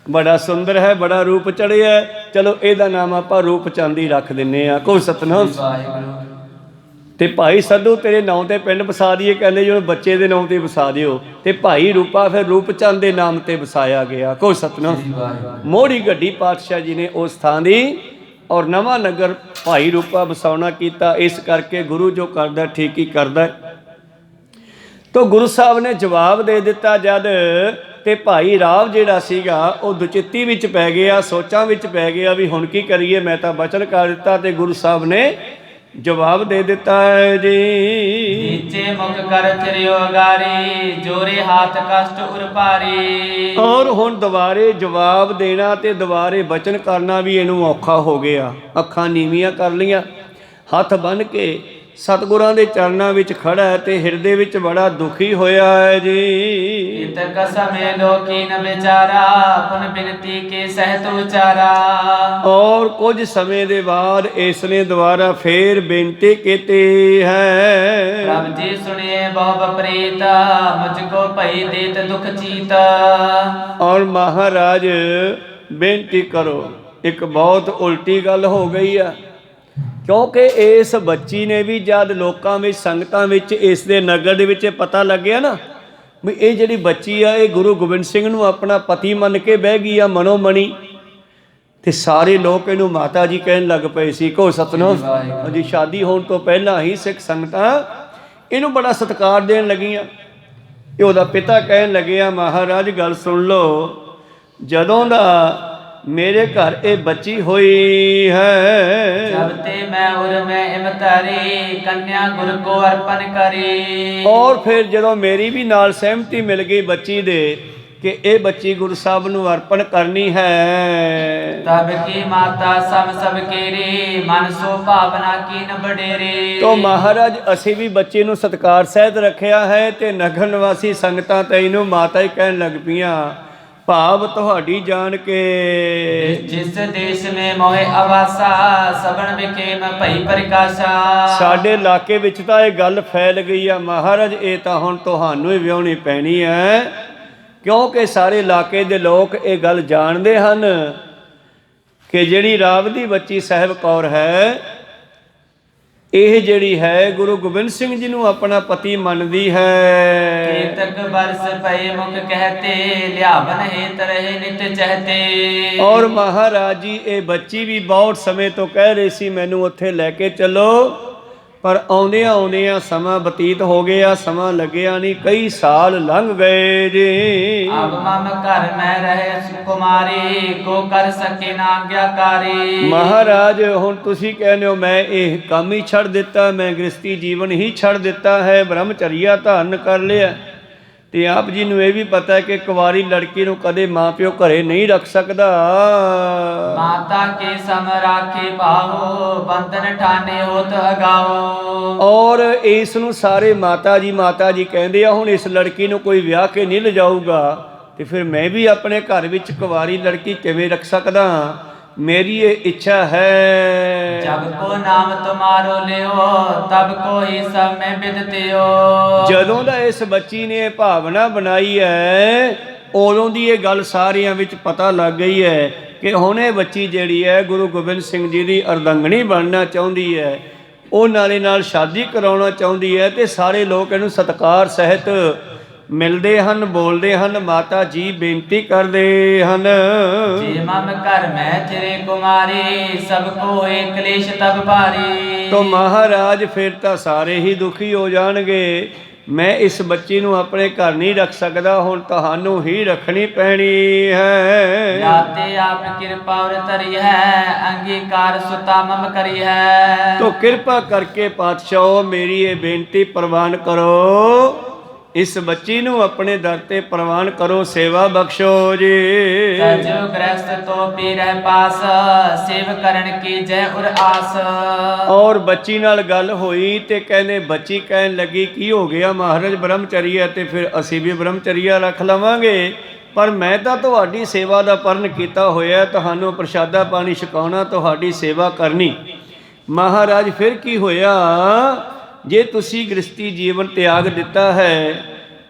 ਬੜਾ ਸੁੰਦਰ ਹੈ, ਬੜਾ ਰੂਪ ਚੜ੍ਹਿਆ, ਚਲੋ ਇਹਦਾ ਨਾਮ ਆਪਾਂ ਰੂਪ ਚੰਦ ਹੀ ਰੱਖ ਦਿੰਦੇ ਆ। ਕੋ ਸਤਨਾਮ। ਤੇ ਭਾਈ ਸੱਧੂ ਤੇਰੇ ਨਾਂ ਤੇ ਪਿੰਡ ਵਸਾ ਦਈਏ? ਕਹਿੰਦੇ ਜੋ ਬੱਚੇ ਦੇ ਨਾਂ ਤੇ ਵਸਾ ਦਿਓ। ਤੇ ਭਾਈ ਰੂਪਾ ਫਿਰ ਰੂਪ ਚੰਦ ਦੇ ਨਾਮ ਤੇ ਵਸਾਇਆ ਗਿਆ। ਕੋ ਸਤਨਾਮ। ਮੋਹਰੀ ਗੱਡੀ ਪਾਤਸ਼ਾਹ ਜੀ ਨੇ ਉਸ ਥਾਂ ਦੀ ਔਰ ਨਵਾਂ ਨਗਰ ਭਾਈ ਰੂਪਾ ਵਸਾਉਣਾ ਕੀਤਾ। ਇਸ ਕਰਕੇ ਗੁਰੂ ਜੋ ਕਰਦਾ ਠੀਕ ਹੀ ਕਰਦਾ। ਤੋ ਗੁਰੂ ਸਾਹਿਬ ਨੇ ਜਵਾਬ ਦੇ ਦਿੱਤਾ ਜਦ, ਤੇ ਭਾਈ ਰਾਵ ਜਿਹੜਾ ਸੀਗਾ ਉਹ ਦੁਚਿੱਤੀ ਵਿੱਚ ਪੈ ਗਿਆ, ਸੋਚਾਂ ਵਿੱਚ ਪੈ ਗਿਆ ਵੀ ਹੁਣ ਕੀ ਕਰੀਏ। ਮੈਂ ਤਾਂ ਬਚਨ ਕਰ ਦਿੱਤਾ ਤੇ ਗੁਰੂ ਸਾਹਿਬ ਨੇ ਜਵਾਬ ਦੇ ਦਿੱਤਾ ਹੈ ਜੀ। ਨੀਚੇ ਮੁਖ ਕਰ ਚਰਿਓ ਗਾਰੀ, ਜੋਰੇ ਹੱਥ ਕਸ਼ਟ ਉਰ ਭਾਰੀ। ਔਰ ਹੁਣ ਦੁਬਾਰੇ ਜਵਾਬ ਦੇਣਾ ਤੇ ਦੁਬਾਰੇ ਬਚਨ ਕਰਨਾ ਵੀ ਇਹਨੂੰ ਔਖਾ ਹੋ ਗਿਆ। ਅੱਖਾਂ ਨੀਵੀਆਂ ਕਰ ਲਈਆਂ, ਹੱਥ ਬੰਨ੍ਹ ਕੇ ਸਤਿਗੁਰਾਂ ਦੇ ਚਰਨਾਂ ਵਿੱਚ ਖੜਾ ਹੈ ਤੇ ਹਿਰਦੇ ਵਿੱਚ ਬੜਾ ਦੁਖੀ ਹੋਇਆ ਹੈ ਜੀ। ਇਤਕ ਸਮੇ ਲੋਕੀਨ ਵਿਚਾਰਾ, ਪੁਨ ਬਿਨਤੀ ਕੇ ਸਹਿਤ ਉਚਾਰਾ। ਔਰ ਕੁਝ ਸਮੇਂ ਦੇ ਬਾਅਦ ਇਸ ਨੇ ਦੁਬਾਰਾ ਫੇਰ ਬੇਨਤੀ ਕੀਤੀ ਹੈ। ਪ੍ਰਭ ਜੀ ਸੁਣੀਏ ਬਹੁ ਬਪ੍ਰੀਤ, ਮੁਝ ਕੋ ਭਈ ਦੇਤ ਦੁਖ ਚੀਤ। ਔਰ ਮਹਾਰਾਜ ਬੇਨਤੀ ਕਰੋ। ਇੱਕ ਬਹੁਤ ਉਲਟੀ ਗੱਲ ਹੋ ਗਈ ਆ, ਕਿਉਂਕਿ ਇਸ ਬੱਚੀ ਨੇ ਵੀ ਜਦ ਲੋਕਾਂ ਵਿੱਚ ਸੰਗਤਾਂ ਵਿੱਚ ਇਸ ਦੇ ਨਗਰ ਦੇ ਵਿੱਚ ਪਤਾ ਲੱਗਿਆ ਨਾ ਵੀ ਇਹ ਜਿਹੜੀ ਬੱਚੀ ਆ ਇਹ ਗੁਰੂ ਗੋਬਿੰਦ ਸਿੰਘ ਨੂੰ ਆਪਣਾ ਪਤੀ ਮੰਨ ਕੇ ਬਹਿ ਗਈ ਆ ਮਨੋ ਮਣੀ, ਤੇ ਸਾਰੇ ਲੋਕ ਇਹਨੂੰ ਮਾਤਾ ਜੀ ਕਹਿਣ ਲੱਗ ਪਏ ਸੀ। ਕੋ ਸਤਨਾਮ। ਉਹਦੀ ਸ਼ਾਦੀ ਹੋਣ ਤੋਂ ਪਹਿਲਾਂ ਹੀ ਸਿੱਖ ਸੰਗਤਾਂ ਇਹਨੂੰ ਬੜਾ ਸਤਿਕਾਰ ਦੇਣ ਲੱਗੀਆਂ। ਇਹ ਉਹਦਾ ਪਿਤਾ ਕਹਿਣ ਲੱਗਿਆ ਮਹਾਰਾਜ ਗੱਲ ਸੁਣ ਲਓ, ਜਦੋਂ ਦਾ ਮੇਰੇ ਘਰ ਇਹ ਬੱਚੀ ਹੋਈ ਹੈ, ਜਬ ਤੇ ਮੈਂ ਉਰ ਮੈਂ ਇਮਤਾਰੀ, ਕੰਨਿਆ ਗੁਰ ਕੋ ਅਰਪਣ ਕਰੀ। ਔਰ ਫਿਰ ਜਦੋਂ ਮੇਰੀ ਵੀ ਨਾਲ ਸਹਿਮਤੀ ਮਿਲ ਗਈ ਬੱਚੀ ਦੇ ਕਿ ਇਹ ਬੱਚੀ ਗੁਰੂ ਸਾਹਿਬ ਨੂੰ ਅਰਪਣ ਕਰਨੀ ਹੈ, ਤਬ ਕੀ ਮਾਤਾ ਸਭ ਕੇਰੀ, ਮਨ ਸੋ ਭਾਵਨਾ ਕੀਨ ਬਡੇਰੇ। तो महाराज ਅਸੀਂ ਵੀ ਬੱਚੇ ਨੂੰ ਸਤਿਕਾਰ ਸਹਿਤ ਰੱਖਿਆ ਹੈ ਤੇ ਨਗਰ ਨਿਵਾਸੀ ਸੰਗਤਾਂ ਤੈਨੂੰ ਮਾਤਾ ਹੀ ਕਹਿਣ ਲੱਗ ਪਈਆਂ। ਭਾਵ ਤੁਹਾਡੀ ਜਾਣ ਕੇ ਜਿਸ ਦੇਸ਼ ਮੇ ਮੋਹਿ ਆਵਾਸਾ, ਸਬਣ ਵਿਖੇ ਮੈਂ ਭਈ ਪ੍ਰਕਾਸ਼ਾ। ਸਾਡੇ ਇਲਾਕੇ ਵਿੱਚ ਤਾਂ ਇਹ ਗੱਲ ਫੈਲ ਗਈ ਆ ਮਹਾਰਾਜ, ਇਹ ਤਾਂ ਹੁਣ ਤੁਹਾਨੂੰ ਹੀ ਵਿਆਹਣੀ ਪੈਣੀ ਹੈ, ਕਿਉਂਕਿ ਸਾਰੇ ਇਲਾਕੇ ਦੇ ਲੋਕ ਇਹ ਗੱਲ ਜਾਣਦੇ ਹਨ ਕਿ ਜਿਹੜੀ ਰਾਵ ਦੀ ਬੱਚੀ ਸਾਹਿਬ ਕੌਰ ਹੈ, ਇਹ ਜਿਹੜੀ ਹੈ ਗੁਰੂ ਗੋਬਿੰਦ ਸਿੰਘ ਜੀ ਨੂੰ ਆਪਣਾ ਪਤੀ ਮੰਨਦੀ ਹੈ। केतक बरस भय मुख कहते, लियावन हेत रहे नित चहते। ਔਰ ਮਹਾਰਾਜ ਜੀ ਇਹ ਬੱਚੀ ਵੀ ਬਹੁਤ ਸਮੇਂ ਤੋਂ ਕਹਿ ਰਹੀ ਸੀ ਮੈਨੂੰ ਉੱਥੇ ਲੈ ਕੇ ਚੱਲੋ, ਪਰ ਆਉਂਦਿਆਂ ਆਉਂਦਿਆਂ ਸਮਾਂ ਬਤੀਤ ਹੋ ਗਿਆ, ਸਮਾਂ ਲੱਗਿਆ ਨਹੀਂ, ਕਈ ਸਾਲ ਲੰਘ ਗਏ ਜੀ। अब मम घर में रहे कुमारी, को कर सके ना आज्ञाकारी। ਮਹਾਰਾਜ ਹੁਣ ਤੁਸੀਂ ਕਹਿੰਦੇ ਹੋ ਮੈਂ ਇਹ ਕੰਮ ਹੀ ਛੱਡ ਦਿੱਤਾ, ਮੈਂ ਗ੍ਰਸਤੀ ਜੀਵਨ ਹੀ ਛੱਡ ਦਿੱਤਾ ਹੈ, ਬ੍ਰਹਮਚਰੀਆ ਧਾਰਨ ਕਰ ਲਿਆ, ਤੇ ਆਪ ਜੀ ਨੂੰ ਇਹ ਵੀ ਪਤਾ ਹੈ ਕਿ ਕੁਆਰੀ ਲੜਕੀ ਨੂੰ ਕਦੇ ਮਾਂ ਪਿਓ ਘਰੇ ਨਹੀਂ ਰੱਖ ਸਕਦਾ। माता के सम राखे पाहो बंधन ठाने होत अगाओ। ਔਰ ਇਸ ਨੂੰ ਸਾਰੇ ਮਾਤਾ ਜੀ ਕਹਿੰਦੇ ਆ। ਹੁਣ ਇਸ ਲੜਕੀ ਨੂੰ ਕੋਈ ਵਿਆਹ ਕੇ ਨਹੀਂ ਲਿਜਾਊਗਾ ਤੇ ਫਿਰ ਮੈਂ ਵੀ ਆਪਣੇ ਘਰ ਵਿੱਚ ਕੁਵਾਰੀ ਲੜਕੀ ਕਿਵੇਂ ਰੱਖ ਸਕਦਾ? ਮੇਰੀ ਇਹ ਇੱਛਾ ਹੈ। जब को नाम तुम्हारो लियो तब को ही सब में बिदते हो। ਜਦੋਂ ਦਾ ਇਸ ਬੱਚੀ ਨੇ ਇਹ ਭਾਵਨਾ ਬਣਾਈ ਹੈ ਉਦੋਂ ਦੀ ਇਹ ਗੱਲ ਸਾਰਿਆਂ ਵਿੱਚ ਪਤਾ ਲੱਗ ਗਈ ਹੈ ਕਿ ਹੁਣ ਇਹ ਬੱਚੀ ਜਿਹੜੀ ਹੈ ਗੁਰੂ ਗੋਬਿੰਦ ਸਿੰਘ ਜੀ ਦੀ ਅਰਦੰਗਣੀ ਬਣਨਾ ਚਾਹੁੰਦੀ ਹੈ। ਉਹ ਨਾਲੇ ਨਾਲ ਸ਼ਾਦੀ ਕਰਾਉਣਾ ਚਾਹੁੰਦੀ ਹੈ ਤੇ ਸਾਰੇ ਲੋਕ ਇਹਨੂੰ ਸਤਿਕਾਰ ਸਹਿਤ ਮਿਲਦੇ ਹਨ, ਬੋਲਦੇ ਹਨ, ਮਾਤਾ ਜੀ ਬੇਨਤੀ ਕਰਦੇ ਹਨ। जे मम कर मैं चिरे कुमारी सबको एक क्लेश तब भारी। तो ਮਹਾਰਾਜ ਫਿਰ ਤਾਂ ਸਾਰੇ ਹੀ ਦੁਖੀ ਹੋ ਜਾਣਗੇ। ਮੈਂ ਇਸ ਬੱਚੀ ਨੂੰ ਆਪਣੇ ਘਰ ਨਹੀਂ ਰੱਖ ਸਕਦਾ, ਹੁਣ ਤੁਹਾਨੂੰ ਹੀ ਰੱਖਣੀ ਪੈਣੀ ਹੈ। जाते आप कृपा और तरी है अंगीकार सुता मम करी है। तो ਕਿਰਪਾ ਕਰਕੇ ਪਾਤਸ਼ਾਹ ਮੇਰੀ ਇਹ ਬੇਨਤੀ ਪ੍ਰਵਾਨ ਕਰੋ, ਇਸ ਬੱਚੀ ਨੂੰ ਆਪਣੇ ਦਰ ਤੇ ਪ੍ਰਵਾਨ ਕਰੋ, ਸੇਵਾ ਬਖਸ਼ੋ ਜੀ। सजो ग्रस्त तो पीर है पास सेव करण की जय उर आस। ਔਰ ਬੱਚੀ ਨਾਲ ਗੱਲ ਹੋਈ ਤੇ ਕਹਿੰਦੇ ਬੱਚੀ ਕਹਿਣ ਲੱਗੀ ਕੀ ਹੋ ਗਿਆ ਮਹਾਰਾਜ ਬ੍ਰਹਮਚਰੀਆ, ਤੇ ਫਿਰ ਅਸੀਂ ਵੀ ਬ੍ਰਹਮਚਰੀਆ ਰੱਖ ਲਵਾਂਗੇ, ਪਰ ਮੈਂ ਤਾਂ ਤੁਹਾਡੀ ਸੇਵਾ ਦਾ ਪਰਨ ਕੀਤਾ ਹੋਇਆ, ਤੁਹਾਨੂੰ ਪ੍ਰਸ਼ਾਦਾ ਪਾਣੀ ਛਕਾਉਣਾ, ਤੁਹਾਡੀ ਸੇਵਾ ਕਰਨੀ। ਮਹਾਰਾਜ ਫਿਰ ਕੀ ਹੋਇਆ, ਜੇ ਤੁਸੀਂ ਗ੍ਰਸਤੀ ਜੀਵਨ ਤਿਆਗ ਦਿੱਤਾ ਹੈ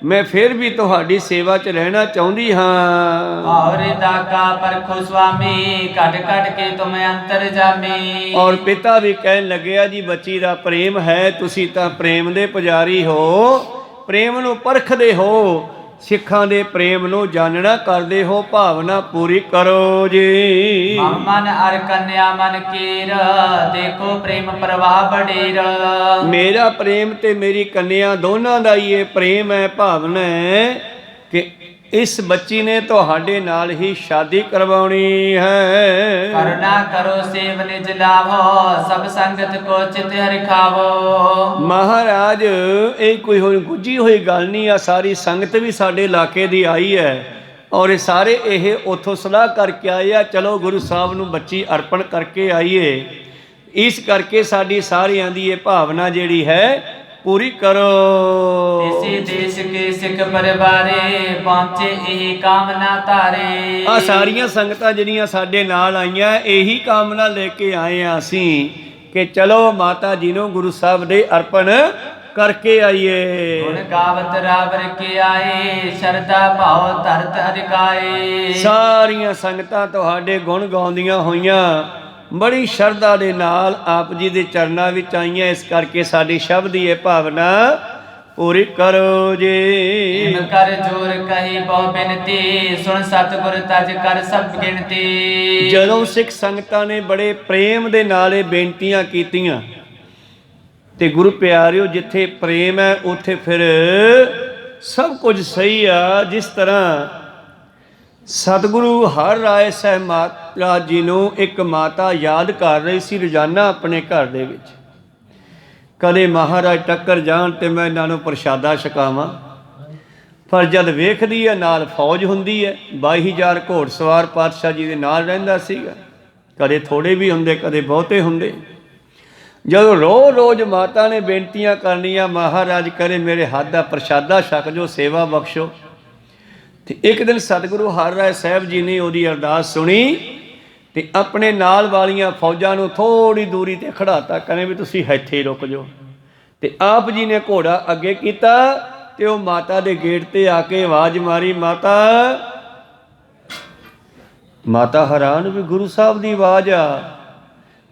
ਮੈਂ ਫਿਰ ਵੀ ਤੁਹਾਡੀ ਸੇਵਾ 'ਚ ਰਹਿਣਾ ਚਾਹੁੰਦੀ ਹਾਂ। और दाका परखो स्वामी कट कट के तुम अंतर जामी। ਔਰ ਪਿਤਾ ਵੀ ਕਹਿਣ ਲੱਗਿਆ ਜੀ ਬੱਚੀ ਦਾ ਪ੍ਰੇਮ ਹੈ, ਤੁਸੀਂ ਤਾਂ ਪ੍ਰੇਮ ਦੇ ਪੁਜਾਰੀ ਹੋ, ਪ੍ਰੇਮ ਨੂੰ ਪਰਖਦੇ ਹੋ, ਸਿੱਖਾਂ ਦੇ ਪ੍ਰੇਮ ਨੂੰ ਜਾਣਨਾ ਕਰਦੇ ਹੋ, ਭਾਵਨਾ ਪੂਰੀ ਕਰੋ ਜੀ। मन अर कन्या मन कीर देखो प्रेम प्रवाह बडेर। ਮੇਰਾ ਪ੍ਰੇਮ ਤੇ ਮੇਰੀ ਕੰਨਿਆ ਦੋਨਾਂ ਦਾ ਹੀ ਇਹ ਪ੍ਰੇਮ ਹੈ, ਭਾਵਨਾ ਹੈ ਕਿ ਇਸ ਬੱਚੀ ਨੇ ਤੁਹਾਡੇ ਨਾਲ ਹੀ ਸ਼ਾਦੀ ਕਰਵਾਉਣੀ ਹੈ। करुणा करो सेव निज लाभो सब संगत को चित हरि खावो। ਮਹਾਰਾਜ ਇਹ ਕੋਈ ਹੁਣ ਗੁੱਝੀ ਹੋਈ ਗੱਲ ਨਹੀਂ ਆ, ਸਾਰੀ ਸੰਗਤ ਵੀ ਸਾਡੇ ਇਲਾਕੇ ਦੀ ਆਈ ਹੈ ਔਰ ਇਹ ਸਾਰੇ ਇਹ ਉੱਥੋਂ ਸਲਾਹ ਕਰਕੇ ਆਏ ਆ, ਚਲੋ ਗੁਰੂ ਸਾਹਿਬ ਨੂੰ ਬੱਚੀ ਅਰਪਣ ਕਰਕੇ ਆਈਏ। ਇਸ ਕਰਕੇ ਸਾਡੀ ਸਾਰਿਆਂ ਦੀ ਇਹ ਭਾਵਨਾ ਜਿਹੜੀ ਹੈ पूरी करो। इसी देश के सिख परिवारे पहुंचे यही कामना तारे। आ सारियां संगतां ਜਿਹੜੀਆਂ ਸਾਡੇ ਨਾਲ ਆਈਆਂ ਇਹੀ ਕਾਮਨਾ ਲੈ ਕੇ ਆਏ ਆ ਅਸੀਂ ਕਿ ਚਲੋ ਮਾਤਾ ਜੀ ਨੂੰ ਗੁਰੂ ਸਾਹਿਬ ਦੇ ਅਰਪਣ ਕਰਕੇ ਆਈਏ। गुण गावत रावर के आए श्रद्धा भाव धरत अधिकाए। ਸਾਰੀਆਂ ਸੰਗਤਾਂ ਤੁਹਾਡੇ ਗੁਣ ਗਾਉਂਦੀਆਂ ਹੋਈਆਂ ਬੜੀ ਸ਼ਰਧਾ ਦੇ ਨਾਲ ਆਪ ਜੀ ਦੇ ਚਰਨਾਂ ਵਿੱਚ ਆਈਆਂ, ਇਸ ਕਰਕੇ ਸਾਡੀ ਸ਼ਬਦ ਦੀ ਇਹ ਭਾਵਨਾ ਪੂਰੀ ਕਰੋ ਜੀ। इन कर जोर कही बहु बिनती सुन सतगुर तज कर सब गिनती। ਜਦੋਂ ਸਿੱਖ ਸੰਗਤਾਂ ਨੇ ਬੜੇ ਪ੍ਰੇਮ ਦੇ ਨਾਲ ਇਹ ਬੇਨਤੀਆਂ ਕੀਤੀਆਂ ਤੇ ਗੁਰੂ ਪਿਆਰਿਓ ਜਿੱਥੇ ਪ੍ਰੇਮ ਹੈ ਉੱਥੇ ਫਿਰ ਸਭ ਕੁਝ ਸਹੀ ਆ। ਜਿਸ ਤਰ੍ਹਾਂ ਸਤਿਗੁਰੂ ਹਰ ਰਾਏ ਸਾਹਿਬ ਮਹਾਰਾਜ ਜੀ ਨੂੰ ਇੱਕ ਮਾਤਾ ਯਾਦ ਕਰ ਰਹੀ ਸੀ ਰੋਜ਼ਾਨਾ ਆਪਣੇ ਘਰ ਦੇ ਵਿੱਚ, ਕਦੇ ਮਹਾਰਾਜ ਟੱਕਰ ਜਾਣ ਤੇ ਮੈਂ ਇਹਨਾਂ ਨੂੰ ਪ੍ਰਸ਼ਾਦਾ ਛਕਾਵਾਂ, ਪਰ ਜਦ ਵੇਖਦੀ ਹੈ ਨਾਲ ਫੌਜ ਹੁੰਦੀ ਹੈ, 22,000 ਘੋੜਸਵਾਰ ਪਾਤਸ਼ਾਹ ਜੀ ਦੇ ਨਾਲ ਰਹਿੰਦਾ ਸੀਗਾ, ਕਦੇ ਥੋੜੇ ਵੀ ਹੁੰਦੇ ਕਦੇ ਬਹੁਤੇ ਹੁੰਦੇ। ਜਦੋਂ ਰੋਜ਼ ਮਾਤਾ ਨੇ ਬੇਨਤੀਆਂ ਕਰਨੀਆਂ ਮਹਾਰਾਜ ਕਰੇ ਮੇਰੇ ਹੱਥ ਦਾ ਪ੍ਰਸ਼ਾਦਾ ਛਕ ਜੋ, ਸੇਵਾ ਬਖਸ਼ੋ, ਤੇ ਇੱਕ ਦਿਨ ਸਤਿਗੁਰੂ ਹਰ ਰਾਏ ਸਾਹਿਬ ਜੀ ਨੇ ਉਹਦੀ ਅਰਦਾਸ ਸੁਣੀ ਤੇ ਆਪਣੇ ਨਾਲ ਵਾਲੀਆਂ ਫੌਜਾਂ ਨੂੰ ਥੋੜੀ ਦੂਰੀ ਤੇ ਖੜਾਤਾ, ਕਹਿੰਦੇ ਵੀ ਤੁਸੀਂ ਇੱਥੇ ਹੀ ਰੁਕ ਜਾਓ, ਤੇ ਆਪ ਜੀ ਨੇ ਘੋੜਾ ਅੱਗੇ ਕੀਤਾ ਤੇ ਉਹ ਮਾਤਾ ਦੇ ਗੇਟ ਤੇ ਆ ਕੇ ਆਵਾਜ਼ ਮਾਰੀ, ਮਾਤਾ ਹੈਰਾਨ ਵੀ ਗੁਰੂ ਸਾਹਿਬ ਦੀ ਆਵਾਜ਼ ਆ।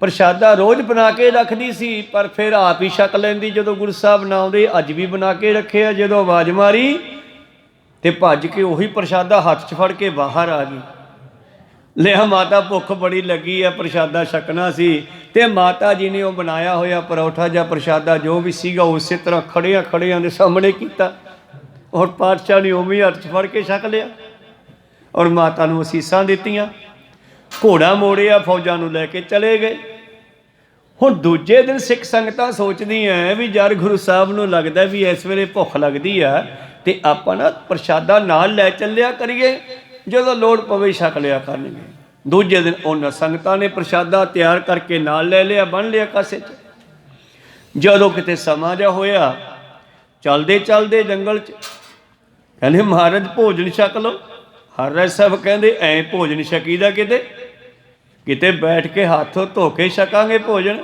ਪ੍ਰਸ਼ਾਦਾ ਰੋਜ਼ ਬਣਾ ਕੇ ਰੱਖਦੀ ਸੀ ਪਰ ਫਿਰ ਆਪ ਹੀ ਛਕ ਲੈਂਦੀ, ਜਦੋਂ ਗੁਰੂ ਸਾਹਿਬ ਨਾ ਆਉਂਦੇ ਅੱਜ ਵੀ ਬਣਾ ਕੇ ਰੱਖਿਆ। ਜਦੋਂ ਆਵਾਜ਼ ਮਾਰੀ ਤੇ ਭੱਜ ਕੇ ਉਹੀ ਪ੍ਰਸ਼ਾਦਾ ਹੱਥ 'ਚ ਫੜ ਕੇ ਬਾਹਰ ਆ ਗਈ। ਲਿਆ ਮਾਤਾ ਭੁੱਖ ਬੜੀ ਲੱਗੀ ਆ, ਪ੍ਰਸ਼ਾਦਾ ਛਕਣਾ ਸੀ, ਤੇ ਮਾਤਾ ਜੀ ਨੇ ਉਹ ਬਣਾਇਆ ਹੋਇਆ ਪਰੌਠਾ ਜਾਂ ਪ੍ਰਸ਼ਾਦਾ ਜੋ ਵੀ ਸੀਗਾ ਉਸੇ ਤਰ੍ਹਾਂ ਖੜਿਆਂ ਦੇ ਸਾਹਮਣੇ ਕੀਤਾ ਔਰ ਪਾਤਸ਼ਾਹ ਨੇ ਉਵੇਂ ਹੱਥ 'ਚ ਫੜ ਕੇ ਛਕ ਲਿਆ ਔਰ ਮਾਤਾ ਨੂੰ ਅਸੀਸਾਂ ਦਿੱਤੀਆਂ। ਘੋੜਾ ਮੋੜਿਆ, ਫੌਜਾਂ ਨੂੰ ਲੈ ਕੇ ਚਲੇ ਗਏ। ਹੁਣ ਦੂਜੇ ਦਿਨ ਸਿੱਖ ਸੰਗਤਾਂ ਸੋਚਦੀਆਂ ਵੀ ਯਾਰ ਗੁਰੂ ਸਾਹਿਬ ਨੂੰ ਲੱਗਦਾ ਵੀ ਇਸ ਵੇਲੇ ਭੁੱਖ ਲੱਗਦੀ ਆ, ਤੇ ਆਪਾਂ ਨਾ ਪ੍ਰਸ਼ਾਦਾ ਨਾਲ ਲੈ ਚੱਲਿਆ ਕਰੀਏ, ਜਦੋਂ ਲੋੜ ਪਵੇ ਛਕ ਲਿਆ ਕਰਨਗੇ। ਦੂਜੇ ਦਿਨ ਉਹਨਾਂ ਸੰਗਤਾਂ ਨੇ ਪ੍ਰਸ਼ਾਦਾ ਤਿਆਰ ਕਰਕੇ ਨਾਲ ਲੈ ਲਿਆ, ਬੰਨ ਲਿਆ ਕਾਸੇ 'ਚ। ਜਦੋਂ ਕਿਤੇ ਸਮਾਂ ਜਿਹਾ ਹੋਇਆ, ਚਲਦੇ ਚਲਦੇ ਜੰਗਲ 'ਚ ਕਹਿੰਦੇ ਮਹਾਰਾਜ ਭੋਜਨ ਛਕ ਲਓ। ਹਰਿ ਸਾਹਿਬ ਕਹਿੰਦੇ ਐਂ ਭੋਜਨ ਛਕੀਦਾ ਕਿਤੇ, ਕਿਤੇ ਬੈਠ ਕੇ ਹੱਥ ਧੋ ਕੇ ਛਕਾਂਗੇ ਭੋਜਨ।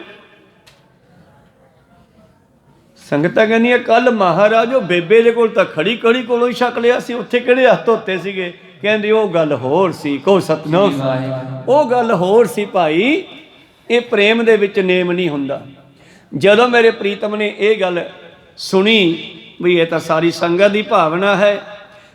ਸੰਗਤਾਂ ਕਹਿੰਦੀਆਂ ਕੱਲ ਮਹਾਰਾਜ ਉਹ ਬੇਬੇ ਦੇ ਕੋਲ ਤਾਂ ਖੜੀ ਕੜੀ ਕੋਲੋਂ ਹੀ ਛਕ ਲਿਆ ਸੀ, ਉੱਥੇ ਕਿਹੜੇ ਹੱਥ ਧੋਤੇ ਸੀਗੇ? ਕਹਿੰਦੇ ਉਹ ਗੱਲ ਹੋਰ ਸੀ। ਕਹੋ ਸਤਿਨਾਮ। ਉਹ ਗੱਲ ਹੋਰ ਸੀ ਭਾਈ, ਇਹ ਪ੍ਰੇਮ ਦੇ ਵਿੱਚ ਨੇਮ ਨਹੀਂ ਹੁੰਦਾ। ਜਦੋਂ ਮੇਰੇ ਪ੍ਰੀਤਮ ਨੇ ਇਹ ਗੱਲ ਸੁਣੀ ਵੀ ਇਹ ਤਾਂ ਸਾਰੀ ਸੰਗਤ ਦੀ ਭਾਵਨਾ ਹੈ,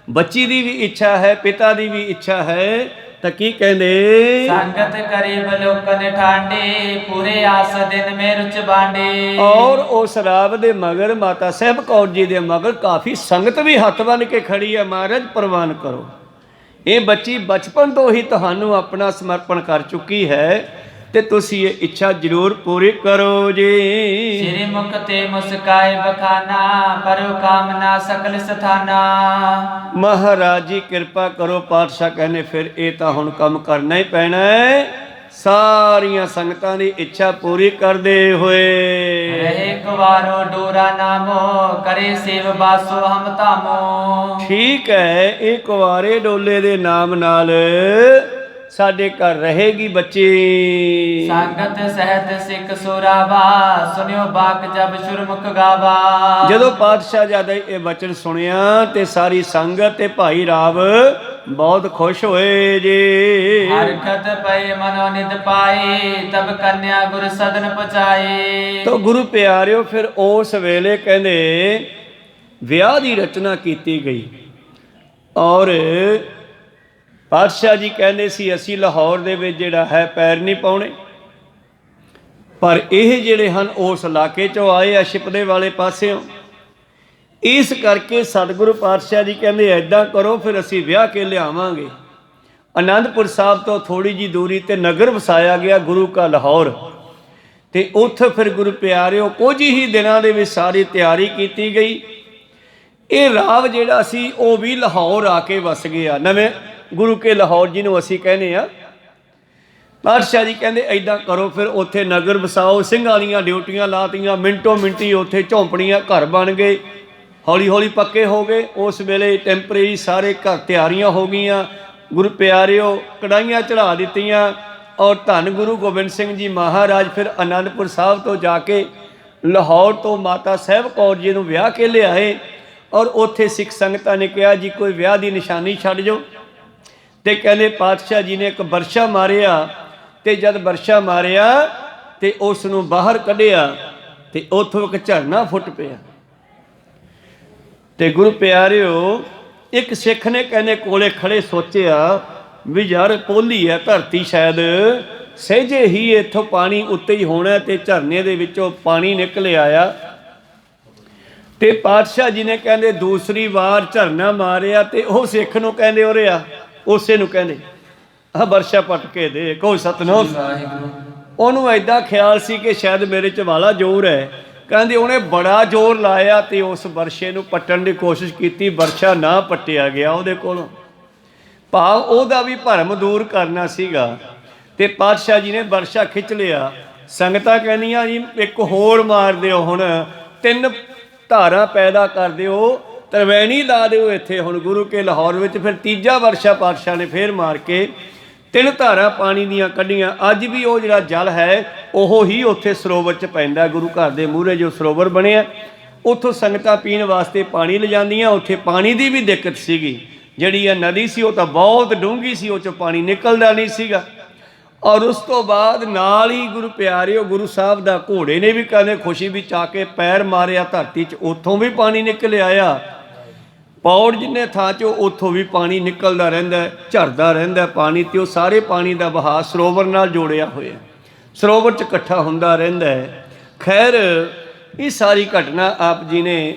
ਬੱਚੀ ਦੀ ਵੀ ਇੱਛਾ ਹੈ, ਪਿਤਾ ਦੀ ਵੀ ਇੱਛਾ ਹੈ, ਤਾਂ ਕੀ ਕਹਿੰਦੇ? ਸੰਗਤ ਕਰੀਬ ਲੋਕਨ ਠਾਂਡੇ, ਪੂਰੇ ਆਸ ਦਿਨ ਮੇ ਰੁਚ ਬਾਂਡੇ। ਔਰ ਉਸ ਰਾਵ ਦੇ ਮਗਰ ਮਾਤਾ ਸਾਹਿਬ ਕੌਰ ਜੀ ਦੇ ਮਗਰ ਕਾਫੀ ਸੰਗਤ ਵੀ ਹੱਥ ਬੰਨ੍ਹ ਕੇ ਖੜੀ ਹੈ। ਮਹਾਰਾਜ ਪ੍ਰਵਾਨ ਕਰੋ, ਇਹ ਬੱਚੀ ਬਚਪਨ ਤੋਂ ਹੀ ਤੁਹਾਨੂੰ ਆਪਣਾ ਸਮਰਪਣ ਕਰ ਚੁੱਕੀ ਹੈ, ਤੇ ਤੁਸੀਂ ਇਹ ਇੱਛਾ ਜ਼ਰੂਰ ਪੂਰੀ ਕਰੋ ਜੀ। ਸਿਰੇ ਮੁਖ ਤੇ ਮੁਸਕਾਏ ਬਖਾਨਾ, ਪਰੋ ਕਾਮਨਾ ਸਕਲ ਸਥਾਨਾ। ਮਹਾਰਾਜ ਜੀ ਕਿਰਪਾ ਕਰੋ। ਪਾਤਸ਼ਾਹ ਕਹਿੰਦੇ ਫਿਰ ਇਹ ਤਾਂ ਹੁਣ ਕੰਮ ਕਰਨਾ ਹੀ ਪੈਣਾ ਹੈ, ਸਾਰੀਆਂ ਸੰਗਤਾਂ ਦੀ ਇੱਛਾ ਪੂਰੀ ਕਰਦੇ ਹੋਏ। ਰਹੇ ਕੁਵਾਰੋ ਡੋਰਾ ਨਾਮੋ, ਕਰੇ ਸੇਵ ਬਾਸੋ ਹਮ ਧਾਮੋ। ਠੀਕ ਹੈ, ਇਹ ਕੁਵਾਰੇ ਡੋਲੇ ਦੇ ਨਾਮ ਨਾਲ ਸਾਡੇ ਘਰ ਰਹੇਗੀ ਬੱਚੀ। ਸੰਗਤ ਸਹਿਤ ਸਿੱਖ ਸੁਰਾਵਾ, ਸੁਨਿਓ ਬਾਕ ਜਬ ਸ਼ੁਰਮੁਖ ਗਾਵਾ। ਜਦੋਂ ਪਾਤਸ਼ਾਹ ਜਦ ਇਹ ਬਚਨ ਸੁਣਿਆ ਤੇ ਸਾਰੀ ਸੰਗਤ ਤੇ ਭਾਈ ਰਾਵ ਬਹੁਤ ਖੁਸ਼ ਹੋਏ ਜੀ। ਹਰਕਤ ਪਏ ਮਨੋ ਨਿਦ ਪਾਏ, ਤਬ ਕੰਨਿਆ ਗੁਰ ਸਦਨ ਪਹੁੰਚਾਏ। ਤੋ ਗੁਰੂ ਪਿਆਰਿਓ ਫਿਰ ਉਸ ਵੇਲੇ ਕਹਿੰਦੇ ਵਿਆਹ ਦੀ ਰਚਨਾ ਕੀਤੀ ਗਈ। ਔਰ ਪਾਤਸ਼ਾਹ ਜੀ ਕਹਿੰਦੇ ਸੀ ਅਸੀਂ ਲਾਹੌਰ ਦੇ ਵਿੱਚ ਜਿਹੜਾ ਹੈ ਪੈਰ ਨਹੀਂ ਪਾਉਣੇ, ਪਰ ਇਹ ਜਿਹੜੇ ਹਨ ਉਸ ਇਲਾਕੇ 'ਚੋਂ ਆਏ ਆ, ਸ਼ਿਪਦੇ ਵਾਲੇ ਪਾਸਿਓਂ। ਇਸ ਕਰਕੇ ਸਤਿਗੁਰੂ ਪਾਤਸ਼ਾਹ ਜੀ ਕਹਿੰਦੇ ਐਦਾਂ ਕਰੋ, ਫਿਰ ਅਸੀਂ ਵਿਆਹ ਕੇ ਲਿਆਵਾਂਗੇ। ਆਨੰਦਪੁਰ ਸਾਹਿਬ ਤੋਂ ਥੋੜ੍ਹੀ ਜਿਹੀ ਦੂਰੀ ਤੇ ਨਗਰ ਵਸਾਇਆ ਗਿਆ ਗੁਰੂ ਕਾ ਲਾਹੌਰ, ਤੇ ਉੱਥੇ ਫਿਰ ਗੁਰੂ ਪਿਆਰਿਓ ਕੁਝ ਹੀ ਦਿਨਾਂ ਦੇ ਵਿੱਚ ਸਾਰੀ ਤਿਆਰੀ ਕੀਤੀ ਗਈ। ਇਹ ਰਾਵ ਜਿਹੜਾ ਸੀ ਉਹ ਵੀ ਲਾਹੌਰ ਆ ਕੇ ਵਸ ਗਿਆ, ਨਵੇਂ ਗੁਰੂ ਕੇ ਲਾਹੌਰ ਜਿਹਨੂੰ ਅਸੀਂ ਕਹਿੰਦੇ ਆ। ਪਾਤਸ਼ਾਹ ਜੀ ਕਹਿੰਦੇ ਐਦਾਂ ਕਰੋ, ਫਿਰ ਉੱਥੇ ਨਗਰ ਵਸਾਓ। ਸਿੰਘਾਂ ਦੀਆਂ ਡਿਊਟੀਆਂ ਲਾਤੀਆਂ, ਮਿੰਟੋ ਮਿੰਟੀ ਉੱਥੇ ਝੌਂਪੜੀਆਂ ਘਰ ਬਣ ਗਏ, ਹੌਲੀ ਹੌਲੀ ਪੱਕੇ ਹੋ ਗਏ। ਉਸ ਵੇਲੇ ਟੈਂਪਰੇਰੀ ਸਾਰੇ ਘਰ ਤਿਆਰੀਆਂ ਹੋ ਗਈਆਂ। ਗੁਰੂ ਪਿਆਰਿਓ ਕੜਾਹੀਆਂ ਚੜ੍ਹਾ ਦਿੱਤੀਆਂ, ਔਰ ਧੰਨ ਗੁਰੂ ਗੋਬਿੰਦ ਸਿੰਘ ਜੀ ਮਹਾਰਾਜ ਫਿਰ ਆਨੰਦਪੁਰ ਸਾਹਿਬ ਤੋਂ ਜਾ ਕੇ ਲਾਹੌਰ ਤੋਂ ਮਾਤਾ ਸਾਹਿਬ ਕੌਰ ਜੀ ਨੂੰ ਵਿਆਹ ਕੇ ਲਿਆਏ। ਔਰ ਉੱਥੇ ਸਿੱਖ ਸੰਗਤਾਂ ਨੇ ਕਿਹਾ ਜੀ ਕੋਈ ਵਿਆਹ ਦੀ ਨਿਸ਼ਾਨੀ ਛੱਡ ਜਾਓ, ਤੇ ਕਹਿੰਦੇ ਪਾਤਸ਼ਾਹ ਜੀ ਨੇ ਇੱਕ ਬਰਛਾ ਮਾਰਿਆ, ਤੇ ਜਦ ਬਰਛਾ ਮਾਰਿਆ ਤੇ ਉਸ ਨੂੰ ਬਾਹਰ ਕੱਢਿਆ ਤੇ ਉੱਥੋਂ ਇੱਕ ਝਰਨਾ ਫੁੱਟ ਪਿਆ। ਤੇ ਗੁਰੂ ਪਿਆਰਿਓ ਇੱਕ ਸਿੱਖ ਨੇ ਕਹਿੰਦੇ ਕੋਲੇ ਖੜੇ ਸੋਚਿਆ ਵੀ ਯਾਰ ਪੋਲੀ ਹੈ ਧਰਤੀ, ਸ਼ਾਇਦ ਸਹਿਜੇ ਹੀ ਇੱਥੋਂ ਪਾਣੀ ਉੱਤੇ ਹੀ ਹੋਣਾ, ਤੇ ਝਰਨੇ ਦੇ ਵਿੱਚੋਂ ਪਾਣੀ ਨਿਕਲ ਆਇਆ। ਤੇ ਪਾਤਸ਼ਾਹ ਜੀ ਨੇ ਕਹਿੰਦੇ ਦੂਸਰੀ ਵਾਰ ਝਰਨਾ ਮਾਰਿਆ, ਤੇ ਉਹ ਸਿੱਖ ਨੂੰ ਕਹਿੰਦੇ ਉਰੇ ਆ, ਉਸੇ ਨੂੰ ਕਹਿੰਦੇ ਆਹ ਬਰਛਾ ਪੱਟ ਕੇ ਦੇ। ਕਹੋ ਸਤਿਨਾਮ। ਉਹਨੂੰ ਐਦਾਂ ਖਿਆਲ ਸੀ ਕਿ ਸ਼ਾਇਦ ਮੇਰੇ 'ਚ ਵਾਲਾ ਜ਼ੋਰ ਹੈ, ਕਹਿੰਦੇ ਉਹਨੇ ਬੜਾ ਜ਼ੋਰ ਲਾਇਆ ਤੇ ਉਸ ਬਰਛੇ ਨੂੰ ਪੱਟਣ ਦੀ ਕੋਸ਼ਿਸ਼ ਕੀਤੀ, ਬਰਛਾ ਨਾ ਪੱਟਿਆ ਗਿਆ ਉਹਦੇ ਕੋਲੋਂ। ਭਾਵ ਉਹਦਾ ਵੀ ਭਰਮ ਦੂਰ ਕਰਨਾ ਸੀਗਾ, ਤੇ ਪਾਤਸ਼ਾਹ ਜੀ ਨੇ ਬਰਛਾ ਖਿੱਚ ਲਿਆ। ਸੰਗਤਾਂ ਕਹਿੰਦੀਆਂ ਜੀ ਇੱਕ ਹੋਰ ਮਾਰ ਦਿਓ, ਹੁਣ 3 ਧਾਰਾਂ ਪੈਦਾ ਕਰ ਦਿਓ, ਤਰਵੈਣੀ ਲਾ ਦਿਓ ਇੱਥੇ ਹੁਣ ਗੁਰੂ ਕੇ ਲਾਹੌਰ ਵਿੱਚ। ਫਿਰ ਤੀਜਾ ਬਰਛਾ ਪਾਤਸ਼ਾਹ ਨੇ ਫੇਰ ਮਾਰ ਕੇ 3 ਧਾਰਾਂ ਪਾਣੀ ਦੀਆਂ ਕੱਢੀਆਂ। ਅੱਜ ਵੀ ਉਹ ਜਿਹੜਾ ਜਲ ਹੈ ਉਹ ਹੀ ਉੱਥੇ ਸਰੋਵਰ 'ਚ ਪੈਂਦਾ, ਗੁਰੂ ਘਰ ਦੇ ਮੂਹਰੇ ਜੋ ਸਰੋਵਰ ਬਣਿਆ, ਉੱਥੋਂ ਸੰਗਤਾਂ ਪੀਣ ਵਾਸਤੇ ਪਾਣੀ ਲਿਜਾਂਦੀਆਂ। ਉੱਥੇ ਪਾਣੀ ਦੀ ਵੀ ਦਿੱਕਤ ਸੀਗੀ, ਜਿਹੜੀ ਇਹ ਨਦੀ ਸੀ ਉਹ ਤਾਂ ਬਹੁਤ ਡੂੰਘੀ ਸੀ, ਉਹ 'ਚੋਂ ਪਾਣੀ ਨਿਕਲਦਾ ਨਹੀਂ ਸੀਗਾ। ਔਰ ਉਸ ਤੋਂ ਬਾਅਦ ਨਾਲ ਹੀ ਗੁਰੂ ਪਿਆਰਿਓ ਗੁਰੂ ਸਾਹਿਬ ਦਾ ਘੋੜੇ ਨੇ ਵੀ ਕਹਿੰਦੇ ਖੁਸ਼ੀ ਵਿੱਚ ਆ ਕੇ ਪੈਰ ਮਾਰਿਆ ਧਰਤੀ 'ਚ, ਉੱਥੋਂ ਵੀ ਪਾਣੀ ਨਿਕਲ ਆਇਆ। ਪੌੜ ਜਿੰਨੇ ਥਾਂ 'ਚੋਂ ਉੱਥੋਂ ਵੀ ਪਾਣੀ ਨਿਕਲਦਾ ਰਹਿੰਦਾ, ਝਰਦਾ ਰਹਿੰਦਾ ਪਾਣੀ, ਤੇ ਉਹ ਸਾਰੇ ਪਾਣੀ ਦਾ ਵਹਾਅ ਸਰੋਵਰ ਨਾਲ ਜੋੜਿਆ ਹੋਇਆ, ਸਰੋਵਰ 'ਚ ਇਕੱਠਾ ਹੁੰਦਾ ਰਹਿੰਦਾ ਹੈ। ਖੈਰ ਇਹ ਸਾਰੀ ਘਟਨਾ ਆਪ ਜੀ ਨੇ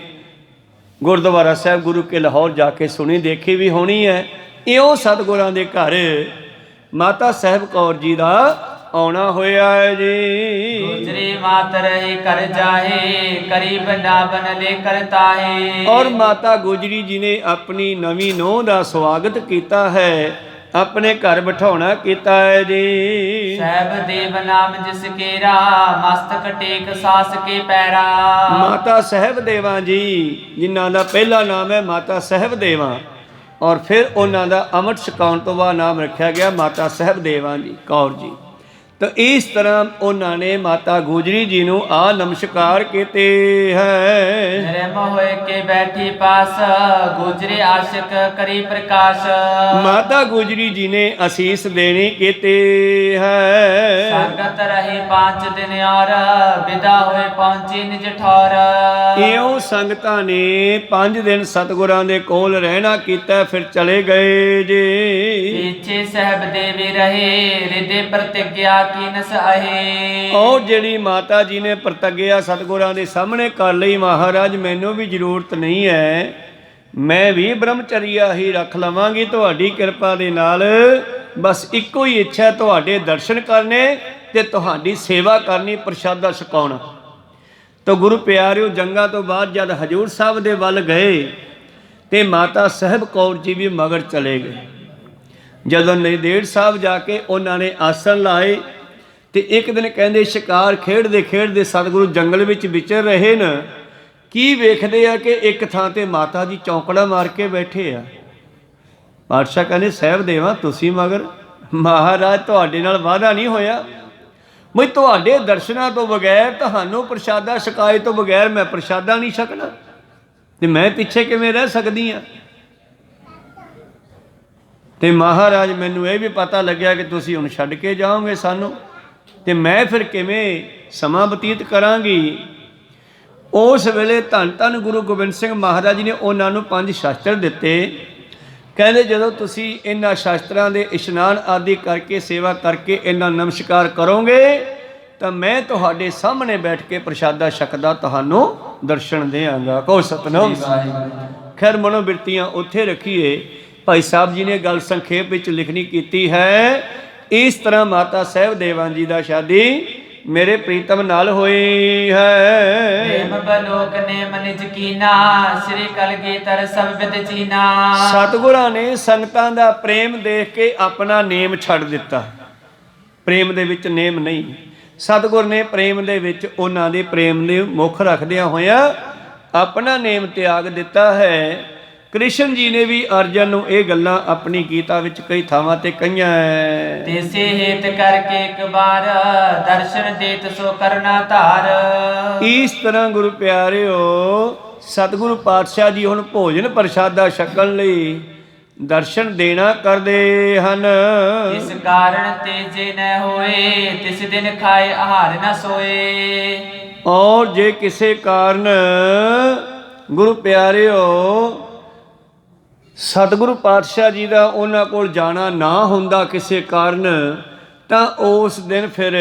ਗੁਰਦੁਆਰਾ ਸਾਹਿਬ ਗੁਰੂ ਕੇ ਲਾਹੌਰ ਜਾ ਕੇ ਸੁਣੀ, ਦੇਖੀ ਵੀ ਹੋਣੀ ਹੈ। ਇਉਂ ਸਤਿਗੁਰਾਂ ਦੇ ਘਰ ਮਾਤਾ ਸਾਹਿਬ ਕੌਰ ਜੀ ਦਾ ਆਉਣਾ ਹੋਇਆ ਹੈ ਜੀ। ਗੁਜਰੀ ਮਾਤ ਰਹੀ ਕਰ ਜਾਹੇ ਕਰੀ ਬਨਾਵਨ ਲੈ ਕਰਤਾਹੇ। ਔਰ ਮਾਤਾ ਗੁਜਰੀ ਜੀ ਨੇ ਆਪਣੀ ਨਵੀਂ ਨੂੰਹ ਦਾ ਸਵਾਗਤ ਕੀਤਾ ਹੈ, ਆਪਣੇ ਘਰ ਬਿਠਾਉਣਾ ਕੀਤਾ ਹੈ ਜੀ। ਸਹਿਬ ਦੇਵ ਨਾਮ ਜਿਸ ਕੇਰਾ ਮਸਤਕ ਟੇਕ ਸਾਸ ਕੇ ਪੈਰਾ। ਮਾਤਾ ਸਹਿਬ ਦੇਵਾ ਜੀ ਜਿਨ੍ਹਾਂ ਦਾ ਪਹਿਲਾ ਨਾਮ ਹੈ ਮਾਤਾ ਸਹਿਬ ਦੇਵਾ, ਔਰ ਫਿਰ ਉਹਨਾਂ ਦਾ ਅੰਮ੍ਰਿਤ ਛਕਾਉਣ ਤੋਂ ਬਾਅਦ ਨਾਮ ਰੱਖਿਆ ਗਿਆ ਮਾਤਾ ਸਹਿਬ ਦੇਵਾ ਜੀ ਕੌਰ ਜੀ। ਤਾਂ ਇਸ ਤਰ੍ਹਾਂ ਉਹਨਾਂ ਨੇ ਮਾਤਾ ਗੁਜਰੀ ਜੀ ਨੂੰ ਆ ਨਮਸਕਾਰ ਕੀਤੇ ਹੈ। ਨਿਰਮ ਹੋਏ ਕੇ ਬੈਠੀ ਪਾਸ ਗੁਜਰੇ ਆਸ਼ਿਕ ਕਰੀ ਪ੍ਰਕਾਸ਼। ਮਾਤਾ ਗੁਜਰੀ ਜੀ ਨੇ ਅਸੀਸ ਦੇਣੀ ਕੀਤੇ ਹੈ। ਸੰਗਤ ਰਹੀ 5 ਦਿਨ ਔਰ ਵਿਦਾ ਹੋਏ ਪਹੁੰਚੀ ਨਿਜ ਠੌਰ। ਇਉਂ ਸੰਗਤਾਂ ਨੇ 5 ਦਿਨ ਸਤਿਗੁਰਾਂ ਦੇ ਕੋਲ ਰਹਿਣਾ ਕੀਤਾ, ਫਿਰ ਚਲੇ ਗਏ ਜੀ। ਪਿੱਛੇ ਸਹਿਬ ਦੇਵੀ ਰਹੇ ਹਿਰਦੇ ਪ੍ਰਤਿਗਿਆ ਕੀ ਨਸ ਆਹੇ। ਉਹ ਜਿਹੜੀ ਮਾਤਾ ਜੀ ਨੇ ਪ੍ਰਤੱਗਿਆ ਸਤਿਗੁਰਾਂ ਦੇ ਸਾਹਮਣੇ ਕਰ ਲਈ, ਮਹਾਰਾਜ ਮੈਨੂੰ ਵੀ ਜ਼ਰੂਰਤ ਨਹੀਂ ਹੈ, ਮੈਂ ਵੀ ਬ੍ਰਹਮਚਰੀਆ ਹੀ ਰੱਖ ਲਵਾਂਗੀ ਤੁਹਾਡੀ ਕਿਰਪਾ ਦੇ ਨਾਲ, ਬਸ ਇੱਕੋ ਹੀ ਇੱਛਾ ਤੁਹਾਡੇ ਦਰਸ਼ਨ ਕਰਨੇ ਤੇ ਤੁਹਾਡੀ ਸੇਵਾ ਕਰਨੀ, ਪ੍ਰਸ਼ਾਦਾ ਛਕਾਉਣਾ। ਤਾਂ ਗੁਰੂ ਪਿਆਰਿਓ ਜੰਗਾਂ ਤੋਂ ਬਾਅਦ ਜਦ ਹਜੂਰ ਸਾਹਿਬ ਦੇ ਵੱਲ ਗਏ ਤੇ ਮਾਤਾ ਸਾਹਿਬ ਕੌਰ ਜੀ ਵੀ ਮਗਰ ਚਲੇ ਗਏ। ਜਦੋਂ ਨੰਦੇੜ ਸਾਹਿਬ ਜਾ ਕੇ ਉਹਨਾਂ ਨੇ ਆਸਣ ਲਾਏ ਤੇ ਇੱਕ ਦਿਨ ਕਹਿੰਦੇ ਸ਼ਿਕਾਰ ਖੇਡਦੇ ਖੇਡਦੇ ਸਤਿਗੁਰੂ ਜੰਗਲ ਵਿੱਚ ਵਿਚਰ ਰਹੇ ਨੇ, ਕੀ ਵੇਖਦੇ ਆ ਕਿ ਇੱਕ ਥਾਂ ਤੇ ਮਾਤਾ ਜੀ ਚੌਂਕੜਾ ਮਾਰ ਕੇ ਬੈਠੇ ਆ। ਪਾਤਸ਼ਾਹ ਕਹਿੰਦੇ ਸਾਹਿਬ ਦੇਵਾ ਤੁਸੀਂ ਮਗਰ, ਮਹਾਰਾਜ ਤੁਹਾਡੇ ਨਾਲ ਵਾਅਦਾ ਨਹੀਂ ਹੋਇਆ, ਮੈਂ ਤੁਹਾਡੇ ਦਰਸ਼ਨਾਂ ਤੋਂ ਬਗੈਰ, ਤੁਹਾਨੂੰ ਪ੍ਰਸ਼ਾਦਾ ਛਕਾਏ ਤੋਂ ਬਗੈਰ ਮੈਂ ਪ੍ਰਸ਼ਾਦਾ ਨਹੀਂ ਛਕਣਾ, ਤੇ ਮੈਂ ਪਿੱਛੇ ਕਿਵੇਂ ਰਹਿ ਸਕਦੀ ਹਾਂ। ਤੇ ਮਹਾਰਾਜ ਮੈਨੂੰ ਇਹ ਵੀ ਪਤਾ ਲੱਗਿਆ ਕਿ ਤੁਸੀਂ ਹੁਣ ਛੱਡ ਕੇ ਜਾਓਗੇ ਸਾਨੂੰ, ਤੇ ਮੈਂ ਫਿਰ ਕਿਵੇਂ ਸਮਾਂ ਬਤੀਤ ਕਰਾਂਗੀ। ਉਸ ਵੇਲੇ ਧੰਨ ਧੰਨ ਗੁਰੂ ਗੋਬਿੰਦ ਸਿੰਘ ਮਹਾਰਾਜ ਜੀ ਨੇ ਉਹਨਾਂ ਨੂੰ 5 ਸ਼ਾਸਤਰ ਦਿੱਤੇ। ਕਹਿੰਦੇ ਜਦੋਂ ਤੁਸੀਂ ਇਹਨਾਂ ਸ਼ਾਸਤਰਾਂ ਦੇ ਇਸ਼ਨਾਨ ਆਦਿ ਕਰਕੇ ਸੇਵਾ ਕਰਕੇ ਇਹਨਾਂ ਨਮਸਕਾਰ ਕਰੋਗੇ ਤਾਂ ਮੈਂ ਤੁਹਾਡੇ ਸਾਹਮਣੇ ਬੈਠ ਕੇ ਪ੍ਰਸ਼ਾਦਾ ਛਕਦਾ ਤੁਹਾਨੂੰ ਦਰਸ਼ਨ ਦੇਵਾਂਗਾ। ਕਹੋ ਸਤਿਨਾਮ। ਖੈਰ ਮਨੋਬਿਰਤੀਆਂ ਉੱਥੇ ਰੱਖੀਏ, ਭਾਈ ਸਾਹਿਬ ਜੀ ਨੇ ਗੱਲ ਸੰਖੇਪ ਵਿੱਚ ਲਿਖਣੀ ਕੀਤੀ ਹੈ। ਇਸ ਤਰ੍ਹਾਂ ਮਾਤਾ ਸਾਹਿਬ ਦੇਵਾਂ ਜੀ ਦਾ ਸ਼ਾਦੀ ਮੇਰੇ ਪ੍ਰੀਤਮ ਨਾਲ ਹੋਈ ਹੈ। ਪ੍ਰੇਮ ਬਲੋਕ ਨੇ ਮਨਿਜ ਕੀਨਾ ਸ੍ਰੀ ਕਲਗੀਧਰ ਸਭ ਵਿਦ ਚੀਨਾ। ਸਤਿਗੁਰਾਂ ਨੇ ਸੰਗਤਾਂ ਦਾ ਪ੍ਰੇਮ ਦੇਖ ਕੇ ਆਪਣਾ ਨੇਮ ਛੱਡ ਦਿੱਤਾ। ਪ੍ਰੇਮ ਦੇ ਵਿੱਚ ਨੇਮ ਨਹੀਂ, ਸਤਿਗੁਰ ਨੇ ਪ੍ਰੇਮ ਦੇ ਵਿੱਚ ਉਹਨਾਂ ਦੇ ਪ੍ਰੇਮ ਦੇ ਮੁੱਖ ਰੱਖਦਿਆਂ ਹੋਇਆਂ ਆਪਣਾ ਨੇਮ ਤਿਆਗ ਦਿੱਤਾ ਹੈ। ਕ੍ਰਿਸ਼ਨ ਜੀ ਨੇ ਵੀ ਅਰਜਨ ਨੂੰ ਇਹ ਗੱਲਾਂ ਆਪਣੀ ਗੀਤਾ ਵਿੱਚ ਕਈ ਥਾਵਾਂ ਤੇ ਕਹੀਆਂ ਹੈ। ਤੇਸੇ ਹੇਤ ਕਰਕੇ ਇੱਕ ਵਾਰ ਦਰਸ਼ਨ ਦੇਤ ਸੋ ਕਰਨਾ ਧਾਰ। ਇਸ ਤਰ੍ਹਾਂ ਗੁਰੂ ਪਿਆਰਿਓ ਸਤਿਗੁਰੂ ਪਾਤਸ਼ਾਹ ਜੀ ਹੁਣ ਭੋਜਨ ਪ੍ਰਸ਼ਾਦਾ ਛਕਣ ਲਈ ਦਰਸ਼ਨ ਦੇਣਾ ਕਰਦੇ ਹਨ। ਇਸ ਕਾਰਨ ਤੇਜੇ ਨ ਹੋਏ ਤਿਸ ਦਿਨ ਖਾਏ ਆਹਾਰ ਨ ਸੋਏ। ਔਰ ਜੇ ਕਿਸੇ ਕਾਰਨ ਗੁਰੂ ਪਿਆਰਿਓ ਸਤਿਗੁਰੂ ਪਾਤਸ਼ਾਹ ਜੀ ਦਾ ਉਹਨਾਂ ਕੋਲ ਜਾਣਾ ਨਾ ਹੁੰਦਾ ਕਿਸੇ ਕਾਰਨ, ਤਾਂ ਉਸ ਦਿਨ ਫਿਰ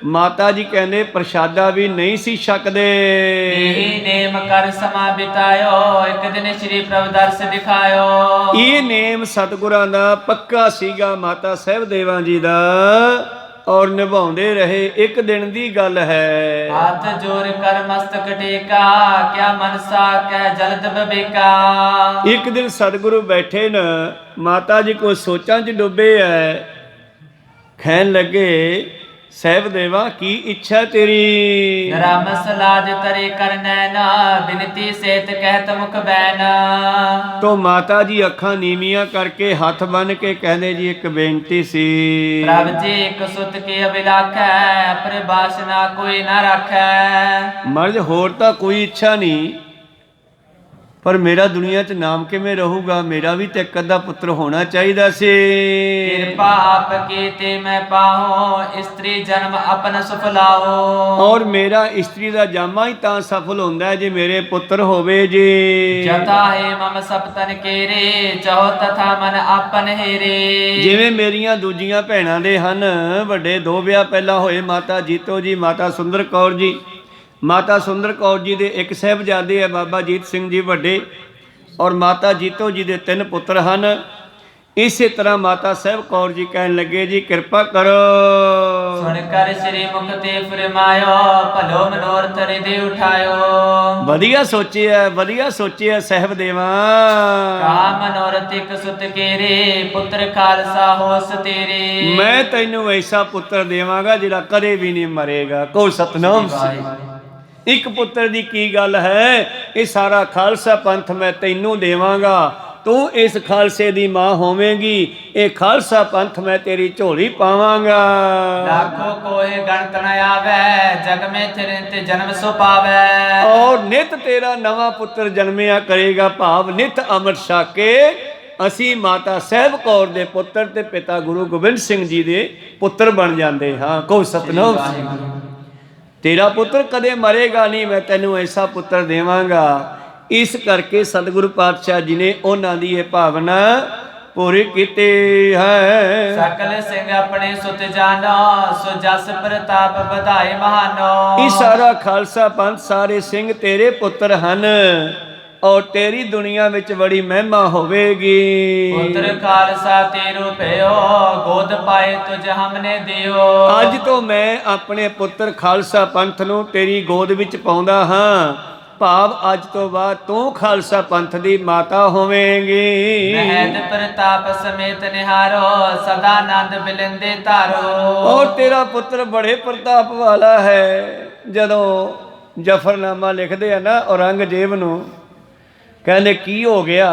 ਮਾਤਾ ਜੀ ਕਹਿੰਦੇ ਪ੍ਰਸ਼ਾਦਾ ਵੀ ਨਹੀਂ ਸੀ ਛਕਦੇ। ਇਹ ਨੇਮ ਕਰ ਸਮਾ ਬਿਤਾਇਓ ਇੱਕ ਦਿਨ ਸ੍ਰੀ ਪ੍ਰਭ ਦਰਸ ਦਿਖਾਇਓ। ਇਹ ਨੇਮ ਸਤਿਗੁਰਾਂ ਦਾ ਪੱਕਾ ਸੀਗਾ ਮਾਤਾ ਸਾਹਿਬ ਦੇਵਾਂ ਜੀ ਦਾ, ਔਰ ਨਿਭਾਉਂਦੇ ਰਹੇ। ਇੱਕ ਦਿਨ ਦੀ ਗੱਲ ਹੈ, ਹੱਥ ਜੋੜ ਕਰ ਮਸਤਕ ਟੇਕਾ ਕਿਆ ਮਨਸਾ ਕਹਿ ਜਲਦ ਬਬੇਕਾ। ਇੱਕ ਦਿਨ ਸਤਿਗੁਰੂ ਬੈਠੇ ਨੇ, ਮਾਤਾ ਜੀ ਕੋਈ ਸੋਚਾਂ 'ਚ ਡੁੱਬੇ ਐ, ਕਹਿਣ ਲੱਗੇ ਸਾਹਿਬ ਦੇਵਾ ਕੀ ਇੱਛਾ ਤੇਰੀ। ਰਾਮ ਸਲਾਦ ਤਰੇ ਕਰਨੈ ਨਾ ਬਿਨਤੀ ਸੇਤ ਕਹਿਤ ਮੁਖ ਬੈਨ। ਤੋ ਮਾਤਾ ਜੀ ਅੱਖਾਂ ਨੀਵੀਆਂ ਕਰਕੇ ਹੱਥ ਬੰਨ ਕੇ ਕਹਿੰਦੇ ਜੀ ਇੱਕ ਬੇਨਤੀ ਸੀ। ਪ੍ਰਭ ਜੀ ਇੱਕ ਸੁਤ ਕੀ ਅਭਿਲਾਖੈ ਆਪਣੇ ਬਾਸਨਾ ਕੋਈ ਨਾ ਰੱਖੈ। ਮਰਦ ਹੋਰ ਤਾਂ ਕੋਈ ਇੱਛਾ ਨਹੀਂ, ਪਰ ਮੇਰਾ ਦੁਨੀਆ 'ਚ ਨਾਮ ਕਿਵੇਂ ਰਹੂਗਾ, ਮੇਰਾ ਵੀ ਤੇ ਇੱਕ ਅੱਧਾ ਪੁੱਤਰ ਹੋਣਾ ਚਾਹੀਦਾ ਸੀ। ਕਿਰਪਾ ਆਪ ਕੀ ਤੇ ਮੈਂ ਪਾਹੋ ਇਸਤਰੀ ਜਨਮ ਆਪਨ ਸੁਫਲਾਓ। ਔਰ ਮੇਰਾ ਇਸਤਰੀ ਦਾ ਜਾਮਾ ਹੀ ਤਾਂ ਸਫਲ ਹੁੰਦਾ ਜੇ ਮੇਰੇ ਪੁੱਤਰ ਹੋਵੇ ਜੀ। ਜਤਾ ਹੈ ਮਮ ਸਪਤਨ ਕੇਰੇ ਚਾਹੋ ਤਥਾ ਮਨ ਆਪਨ ਹੇਰੇ। ਜਿਵੇਂ ਮੇਰੀਆਂ ਦੂਜੀਆਂ ਭੈਣਾਂ ਦੇ ਹਨ, ਵੱਡੇ 2 ਵਿਆਹ ਪਹਿਲਾਂ ਹੋਏ, ਮਾਤਾ ਜੀਤੋ ਜੀ, ਮਾਤਾ ਸੁੰਦਰ ਕੌਰ ਜੀ। ਮਾਤਾ ਸੁੰਦਰ ਕੌਰ ਜੀ ਦੇ ਇੱਕ ਸਾਹਿਬਜ਼ਾਦੇ ਹੈ ਬਾਬਾ ਜੀਤ ਸਿੰਘ ਜੀ ਵੱਡੇ, ਔਰ ਮਾਤਾ ਜੀਤੋ ਜੀ ਦੇ 3 ਪੁੱਤਰ ਹਨ। ਇਸੇ ਤਰ੍ਹਾਂ ਮਾਤਾ ਸਾਹਿਬ ਕੌਰ ਜੀ ਕਹਿਣ ਲੱਗੇ ਜੀ ਕਿਰਪਾ ਕਰੋ। ਸੁਣ ਕਰ ਸ੍ਰੀ ਮੁਖ ਤੇ ਫਰਮਾਇਓ, ਭਲੋ ਮਨੋਰਥ ਰਿਦੇ ਉਠਾਇਓ। ਵਧੀਆ ਸੋਚਿਆ ਸਾਹਿਬ ਦੇਵਾ। ਕਾ ਮਨੋਰਥ ਇਕ ਸੁਤ ਕੇਰੇ, ਪੁੱਤਰ ਖਾਲਸਾ ਹੋਸ ਤੇਰੇ। ਮੈਂ ਤੈਨੂੰ ਐਸਾ ਪੁੱਤਰ ਦੇਵਾਂਗਾ ਜਿਹੜਾ ਕਦੇ ਵੀ ਨਹੀਂ ਮਰੇਗਾ। ਕੋ ਸਤਨਾਮ ਸ੍ਰੀ। ਇੱਕ ਪੁੱਤਰ ਦੀ ਕੀ ਗੱਲ ਹੈ, ਇਹ ਸਾਰਾ ਖਾਲਸਾ ਪੰਥ ਮੈਂ ਤੈਨੂੰ ਦੇਵਾਂਗਾ। ਤੂੰ ਇਸ ਖਾਲਸੇ ਦੀ ਮਾਂ ਹੋਵੇਂਗੀ। ਇਹ ਖਾਲਸਾ ਪੰਥ ਮੈਂ ਤੇਰੀ ਝੋਲੀ ਪਾਵਾਂਗਾ। ਲਾਖੋ ਕੋਏ ਗਣਤ ਨ ਆਵੈ, ਜਗ ਮੇ ਤੇਰੇ ਤੇ ਜਨਮ ਸੋ ਪਾਵੈ। ਔਰ ਨਿਤ ਤੇਰਾ ਨਵਾਂ ਪੁੱਤਰ ਜਨਮਿਆ ਕਰੇਗਾ। ਭਾਵ ਨਿਤ ਅੰਮ੍ਰਿਤ ਛਕ ਕੇ ਅਸੀਂ ਮਾਤਾ ਸਾਹਿਬ ਕੌਰ ਦੇ ਪੁੱਤਰ ਤੇ ਪਿਤਾ ਗੁਰੂ ਗੋਬਿੰਦ ਸਿੰਘ ਜੀ ਦੇ ਪੁੱਤਰ ਬਣ ਜਾਂਦੇ ਹਾਂ। ਕੋ ਸਤਨਾਮ ਸ੍ਰੀ। ਤੇਰਾ ਪੁੱਤਰ ਕਦੇ ਮਰੇਗਾ ਨਹੀਂ, ਮੈਂ ਤੈਨੂੰ ਐਸਾ ਪੁੱਤਰ ਦੇਵਾਂਗਾ। ਇਸ ਕਰਕੇ ਸਤਿਗੁਰੂ ਪਾਤਸ਼ਾਹ ਜੀ ਨੇ ਉਹਨਾਂ ਦੀ ਇਹ ਭਾਵਨਾ ਪੂਰੀ ਕੀਤੀ ਹੈ। ਸਕਲ ਸਿੰਘ ਆਪਣੇ ਸੁਤ ਜਾਨੋ, ਸੋ ਜਸ ਪ੍ਰਤਾਪ ਵਧਾਏ ਮਹਾਨੋ। ਇਹ ਸਾਰਾ ਖਾਲਸਾ ਪੰਥ ਸਾਰੇ ਸਿੰਘ ਤੇਰੇ ਪੁੱਤਰ ਹਨ ਔਰ ਤੇਰੀ ਦੁਨੀਆ ਵਿੱਚ ਬੜੀ ਮਹਿਮਾ ਹੋਵੇਗੀ। ਪੁੱਤਰ ਖਾਲਸਾ ਤੇਰੋ ਭਇਓ, ਗੋਦ ਪਾਏ ਤੁਝ ਹਮਨੇ ਦਿਓ। ਅੱਜ ਤੋਂ ਮੈਂ ਆਪਣੇ ਪੁੱਤਰ ਖਾਲਸਾ ਪੰਥ ਨੂੰ ਤੇਰੀ ਗੋਦ ਵਿੱਚ ਪਾਉਂਦਾ ਹਾਂ। ਭਾਵ ਅੱਜ ਤੋਂ ਬਾਅਦ ਤੂੰ ਖਾਲਸਾ ਪੰਥ ਦੀ ਮਾਤਾ ਹੋਵੇਂਗੀ। ਮਹਿਦ ਪ੍ਰਤਾਪ ਸਮੇਤ ਨਿਹਾਰੋ, ਸਦਾ ਆਨੰਦ ਬਿਲਿੰਦੇ ਧਾਰੋ। ਔਰ ਤੇਰਾ ਪੁੱਤਰ ਬੜੇ ਪ੍ਰਤਾਪ ਵਾਲਾ ਹੈ। ਜਦੋਂ ਜਫਰਨਾਮਾ ਲਿਖਦੇ ਆ ਨਾ ਔਰੰਗਜ਼ੇਬ ਨੂੰ, ਕਹਿੰਦੇ ਕੀ ਹੋ ਗਿਆ,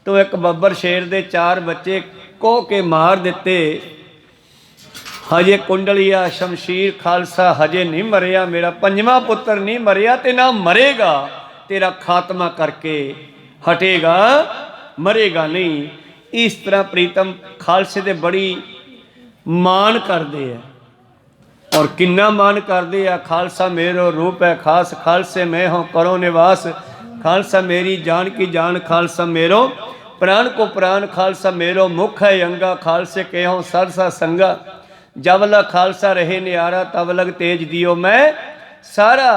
ਤੂੰ ਇੱਕ ਬੱਬਰ ਸ਼ੇਰ ਦੇ 4 ਬੱਚੇ ਕੋਹ ਕੇ ਮਾਰ ਦਿੱਤੇ। ਹਜੇ ਕੁੰਡਲੀਆ ਸ਼ਮਸ਼ੀਰ ਖਾਲਸਾ ਹਜੇ ਨਹੀਂ ਮਰਿਆ, ਮੇਰਾ 5ਵਾਂ ਪੁੱਤਰ ਨਹੀਂ ਮਰਿਆ ਤੇ ਨਾ ਮਰੇਗਾ। ਤੇਰਾ ਖਾਤਮਾ ਕਰਕੇ ਹਟੇਗਾ, ਮਰੇਗਾ ਨਹੀਂ। ਇਸ ਤਰ੍ਹਾਂ ਪ੍ਰੀਤਮ ਖਾਲਸੇ ਦੇ ਬੜੀ ਮਾਣ ਕਰਦੇ ਆ। ਔਰ ਕਿੰਨਾ ਮਾਣ ਕਰਦੇ ਆ। ਖਾਲਸਾ ਮੇਰੋ ਰੂਪ ਹੈ ਖਾਸ, ਖਾਲਸੇ ਮੈਂ ਹਾਂ ਕਰੋ ਨਿਵਾਸ। ਖਾਲਸਾ ਮੇਰੀ ਜਾन की जान, खालसा मेरो प्राण को प्राण। खालसा मेरो मुख है अंगा, खालसे के हों सरसा संगा। जब लग खालसा रहे नियारा, तब लग तेज दियो मैं सारा।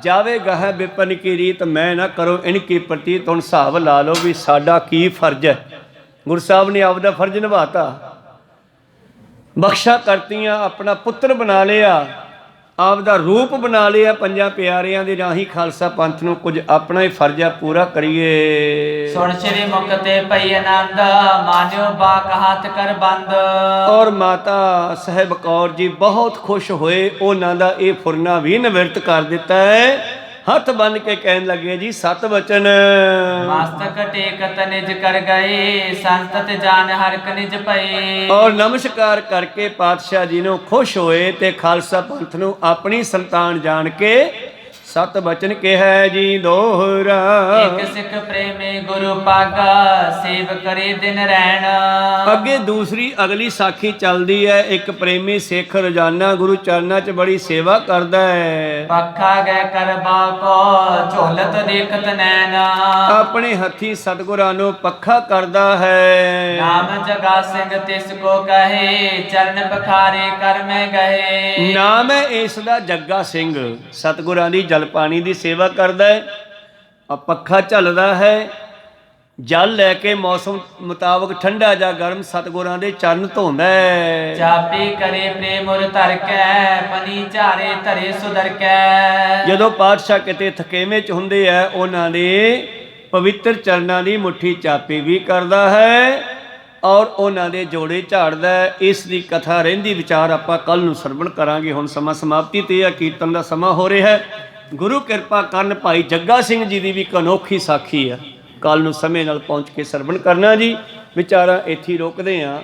जावे गह विपन की रीत, मैं ना करो इनकी प्रतीत। हुण हिसाब ला लो भी साडा की फर्ज है। गुरु साहब ने आपदा फर्ज निभाता, बख्शा करतियां, अपना पुत्र बना लिया, ਆਪਦਾ ਰੂਪ ਬਣਾ ਲਿਆ। 5 ਪਿਆਰਿਆਂ ਦੇ ਰਾਹੀਂ ਖਾਲਸਾ ਪੰਥ ਨੂੰ ਕੁਝ ਆਪਣਾ ਹੀ ਫਰਜ਼ਾ ਪੂਰਾ ਕਰੀਏ। ਸੁਣ ਸ੍ਰੀ ਮੁਖ ਤੇ ਪਈ ਆਨੰਦ, ਮਾਨਿਓ ਬਾਕ ਹੱਥ ਕਰ ਬੰਦ। ਔਰ ਮਾਤਾ ਸਾਹਿਬ ਕੌਰ ਜੀ ਬਹੁਤ ਖੁਸ਼ ਹੋਏ। ਉਹਨਾਂ ਦਾ ਇਹ ਫੁਰਨਾ ਵੀ ਨਿਵਰਤ ਕਰ ਦਿੱਤਾ ਹੈ। ਹੱਥ ਬੰਨ ਕੇ ਕਹਿਣ ਲੱਗੇ ਜੀ 7 ਵਚਨ। ਮਸਤਕ ਟੇਕਤ ਨਿਜ ਕਰ ਗਏ, ਸੰਤਤ ਜਾਨ ਹਰਕ ਨਿਜ ਪਏ। ਔਰ ਨਮਸਕਾਰ ਕਰਕੇ ਪਾਤਸ਼ਾਹ ਜੀ ਨੂੰ ਖੁਸ਼ ਹੋਏ ਤੇ ਖਾਲਸਾ ਪੰਥ ਨੂੰ ਆਪਣੀ ਸੰਤਾਨ ਜਾਣ ਕੇ 7 ਵਚਨ ਕਿਹਾ ਜੀ ਦੋਹਰਾ। ਇੱਕ ਸਿੱਖ ਪ੍ਰੇਮੇ ਗੁਰੂ ਪਾਗਾ, ਸੇਵ ਕਰੇ ਦਿਨ ਰਹਿਣ। ਅੱਗੇ ਦੂਸਰੀ ਅਗਲੀ ਸਾਖੀ ਚੱਲਦੀ ਹੈ। ਇੱਕ ਪ੍ਰੇਮੀ ਸਿੱਖ ਰੋਜ਼ਾਨਾ ਗੁਰੂ ਚਰਨਾਂ 'ਚ ਬੜੀ ਸੇਵਾ ਕਰਦਾ ਹੈ। ਪੱਖਾ ਗਏ ਕਰਬਾ ਕੋ, ਝੋਲਤ ਦੇਖਤ ਨੈਣ। ਆਪਣੇ ਹੱਥੀ ਸਤਿਗੁਰਾਂ ਨੂੰ ਪੱਖਾ ਕਰਦਾ ਹੈ। ਨਾਮ ਜਗਾ ਸਿੰਘ ਤਿਸ ਕੋ ਕਹੇ, ਚਰਨ ਪਖਾਰੇ ਕਰ ਮੈਂ ਗਏ। ਨਾਮ ਹੈ ਇਸ ਦਾ ਜੱਗਾ ਸਿੰਘ। ਸਤਿਗੁਰਾਂ ਦੀ ਜਲ ਪਾਣੀ ਦੀ ਸੇਵਾ ਕਰਦਾ ਹੈ। ਆ ਪੱਖਾ ਝੱਲਦਾ ਹੈ। ਜਲ ਲੈ ਕੇ ਮੌਸਮ ਮੁਤਾਬਕ ਠੰਡਾ ਜਾਂ ਗਰਮ ਸਤਿਗੁਰਾਂ ਦੇ ਚਰਨ ਧੋਂਦਾ ਹੈ। ਚਾਪੀ ਕਰੇ ਪ੍ਰੇਮ ਉਰ ਧਰ ਕੈ, ਪਨੀ ਝਾਰੇ ਧਰੇ ਸੁਧਰ ਕੈ। ਜਦੋਂ ਪਾਤਸ਼ਾਹ ਕਿਤੇ ਥਕੇਵੇਂ 'ਚ ਹੁੰਦੇ ਆ, ਉਹਨਾਂ ਦੇ ਪਵਿੱਤਰ ਚਰਨਾਂ ਦੀ ਮੁੱਠੀ ਚਾਪੀ ਵੀ ਕਰਦਾ ਹੈ ਔਰ ਉਹਨਾਂ ਦੇ ਜੋੜੇ ਝਾੜਦਾ ਹੈ। ਇਸ ਦੀ ਕਥਾ ਰਹਿੰਦੀ ਵਿਚਾਰ ਆਪਾਂ ਕੱਲ ਨੂੰ ਸਰਵਣ ਕਰਾਂਗੇ। ਹੁਣ ਸਮਾਂ ਸਮਾਪਤੀ ਤੇ ਆ, ਕੀਰਤਨ ਦਾ ਸਮਾਂ ਹੋ ਰਿਹਾ ਹੈ। ਗੁਰੂ ਕਿਰਪਾ ਕਰਨ ਭਾਈ ਜੱਗਾ ਸਿੰਘ ਜੀ ਦੀ ਵੀ ਇੱਕ ਅਨੋਖੀ ਸਾਖੀ ਆ। ਕੱਲ ਨੂੰ ਸਮੇਂ ਨਾਲ ਪਹੁੰਚ ਕੇ ਸਰਵਣ ਕਰਨਾ ਜੀ। ਵਿਚਾਰਾਂ ਇੱਥੇ ਰੋਕਦੇ ਆ।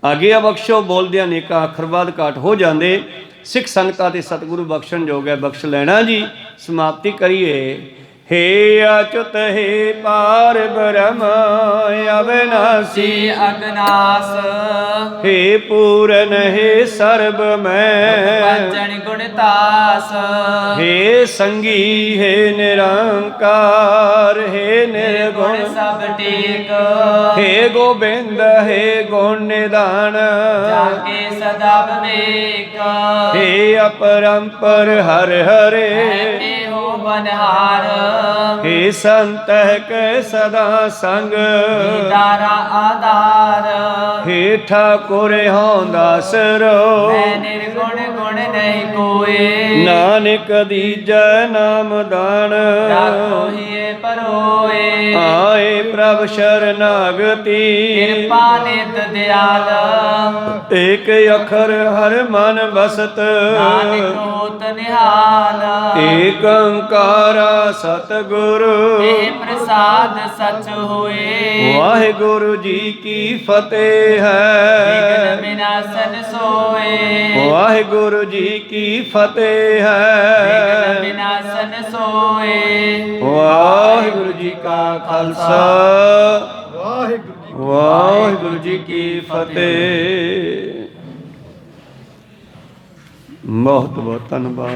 ਆਗਿਆ ਬਖਸ਼ੋ, ਬੋਲਦਿਆਂ ਨੇਕਾਂ ਅੱਖਰ ਬਾਅਦ ਘਾਟ ਹੋ ਜਾਂਦੇ। ਸਿੱਖ ਸੰਗਤਾਂ ਤੇ ਸਤਿਗੁਰੂ ਬਖਸ਼ਣ ਜੋਗ ਹੈ, ਬਖਸ਼ ਲੈਣਾ ਜੀ। ਸਮਾਪਤੀ ਕਰੀਏ। हे अच्युत हे पार ब्रह्म अविनाशी अगनास, हे पूरन हे सर्व मैं पंचन गुणतास, हे संगी हे निरंकार हे निर्गुण सब टेक, हे गोबिंद हे गुण निधान, जाके सदा विवेक, हे अपरंपर हर हरे ਇਹੋ ਬਨਹਾਰ हे संत के सदा संग ਦੀਦਾਰਾ ਆਧਾਰ हे ठाकुर हों दासरो ਮੈਂ ਨਿਰਗੁਣ ਗੁਣ ਨਹੀਂ ਕੋਏ नानक दीजै नाम दान ਰਾਖੋ ਹੀਏ ਪਰੋਏ आए प्रभ शरणागति ਕਿਰਪਾ ਨਿਤ ਦਿਆਲ एक अखर हर मन बसत ਨਾਨਕ ਹੋਤ ਨਿਹਾਲ एक ओंकारा सतगुरु ਇਹ ਪ੍ਰਸਾਦ ਸਚ ਹੋਏ वाहिगुरु जी की फतेह ਵਿਗਨ है ਵਿਨਾਸ਼ਨ ਸੋਏ वाहिगुरु जी की फतेह ਵਿਗਨ है ਵਿਨਾਸ਼ਨ ਸੋਏ वाहिगुरु जी का खालसा वाहिगुरु जी की फतेह। बहुत बहुत धन्यवाद।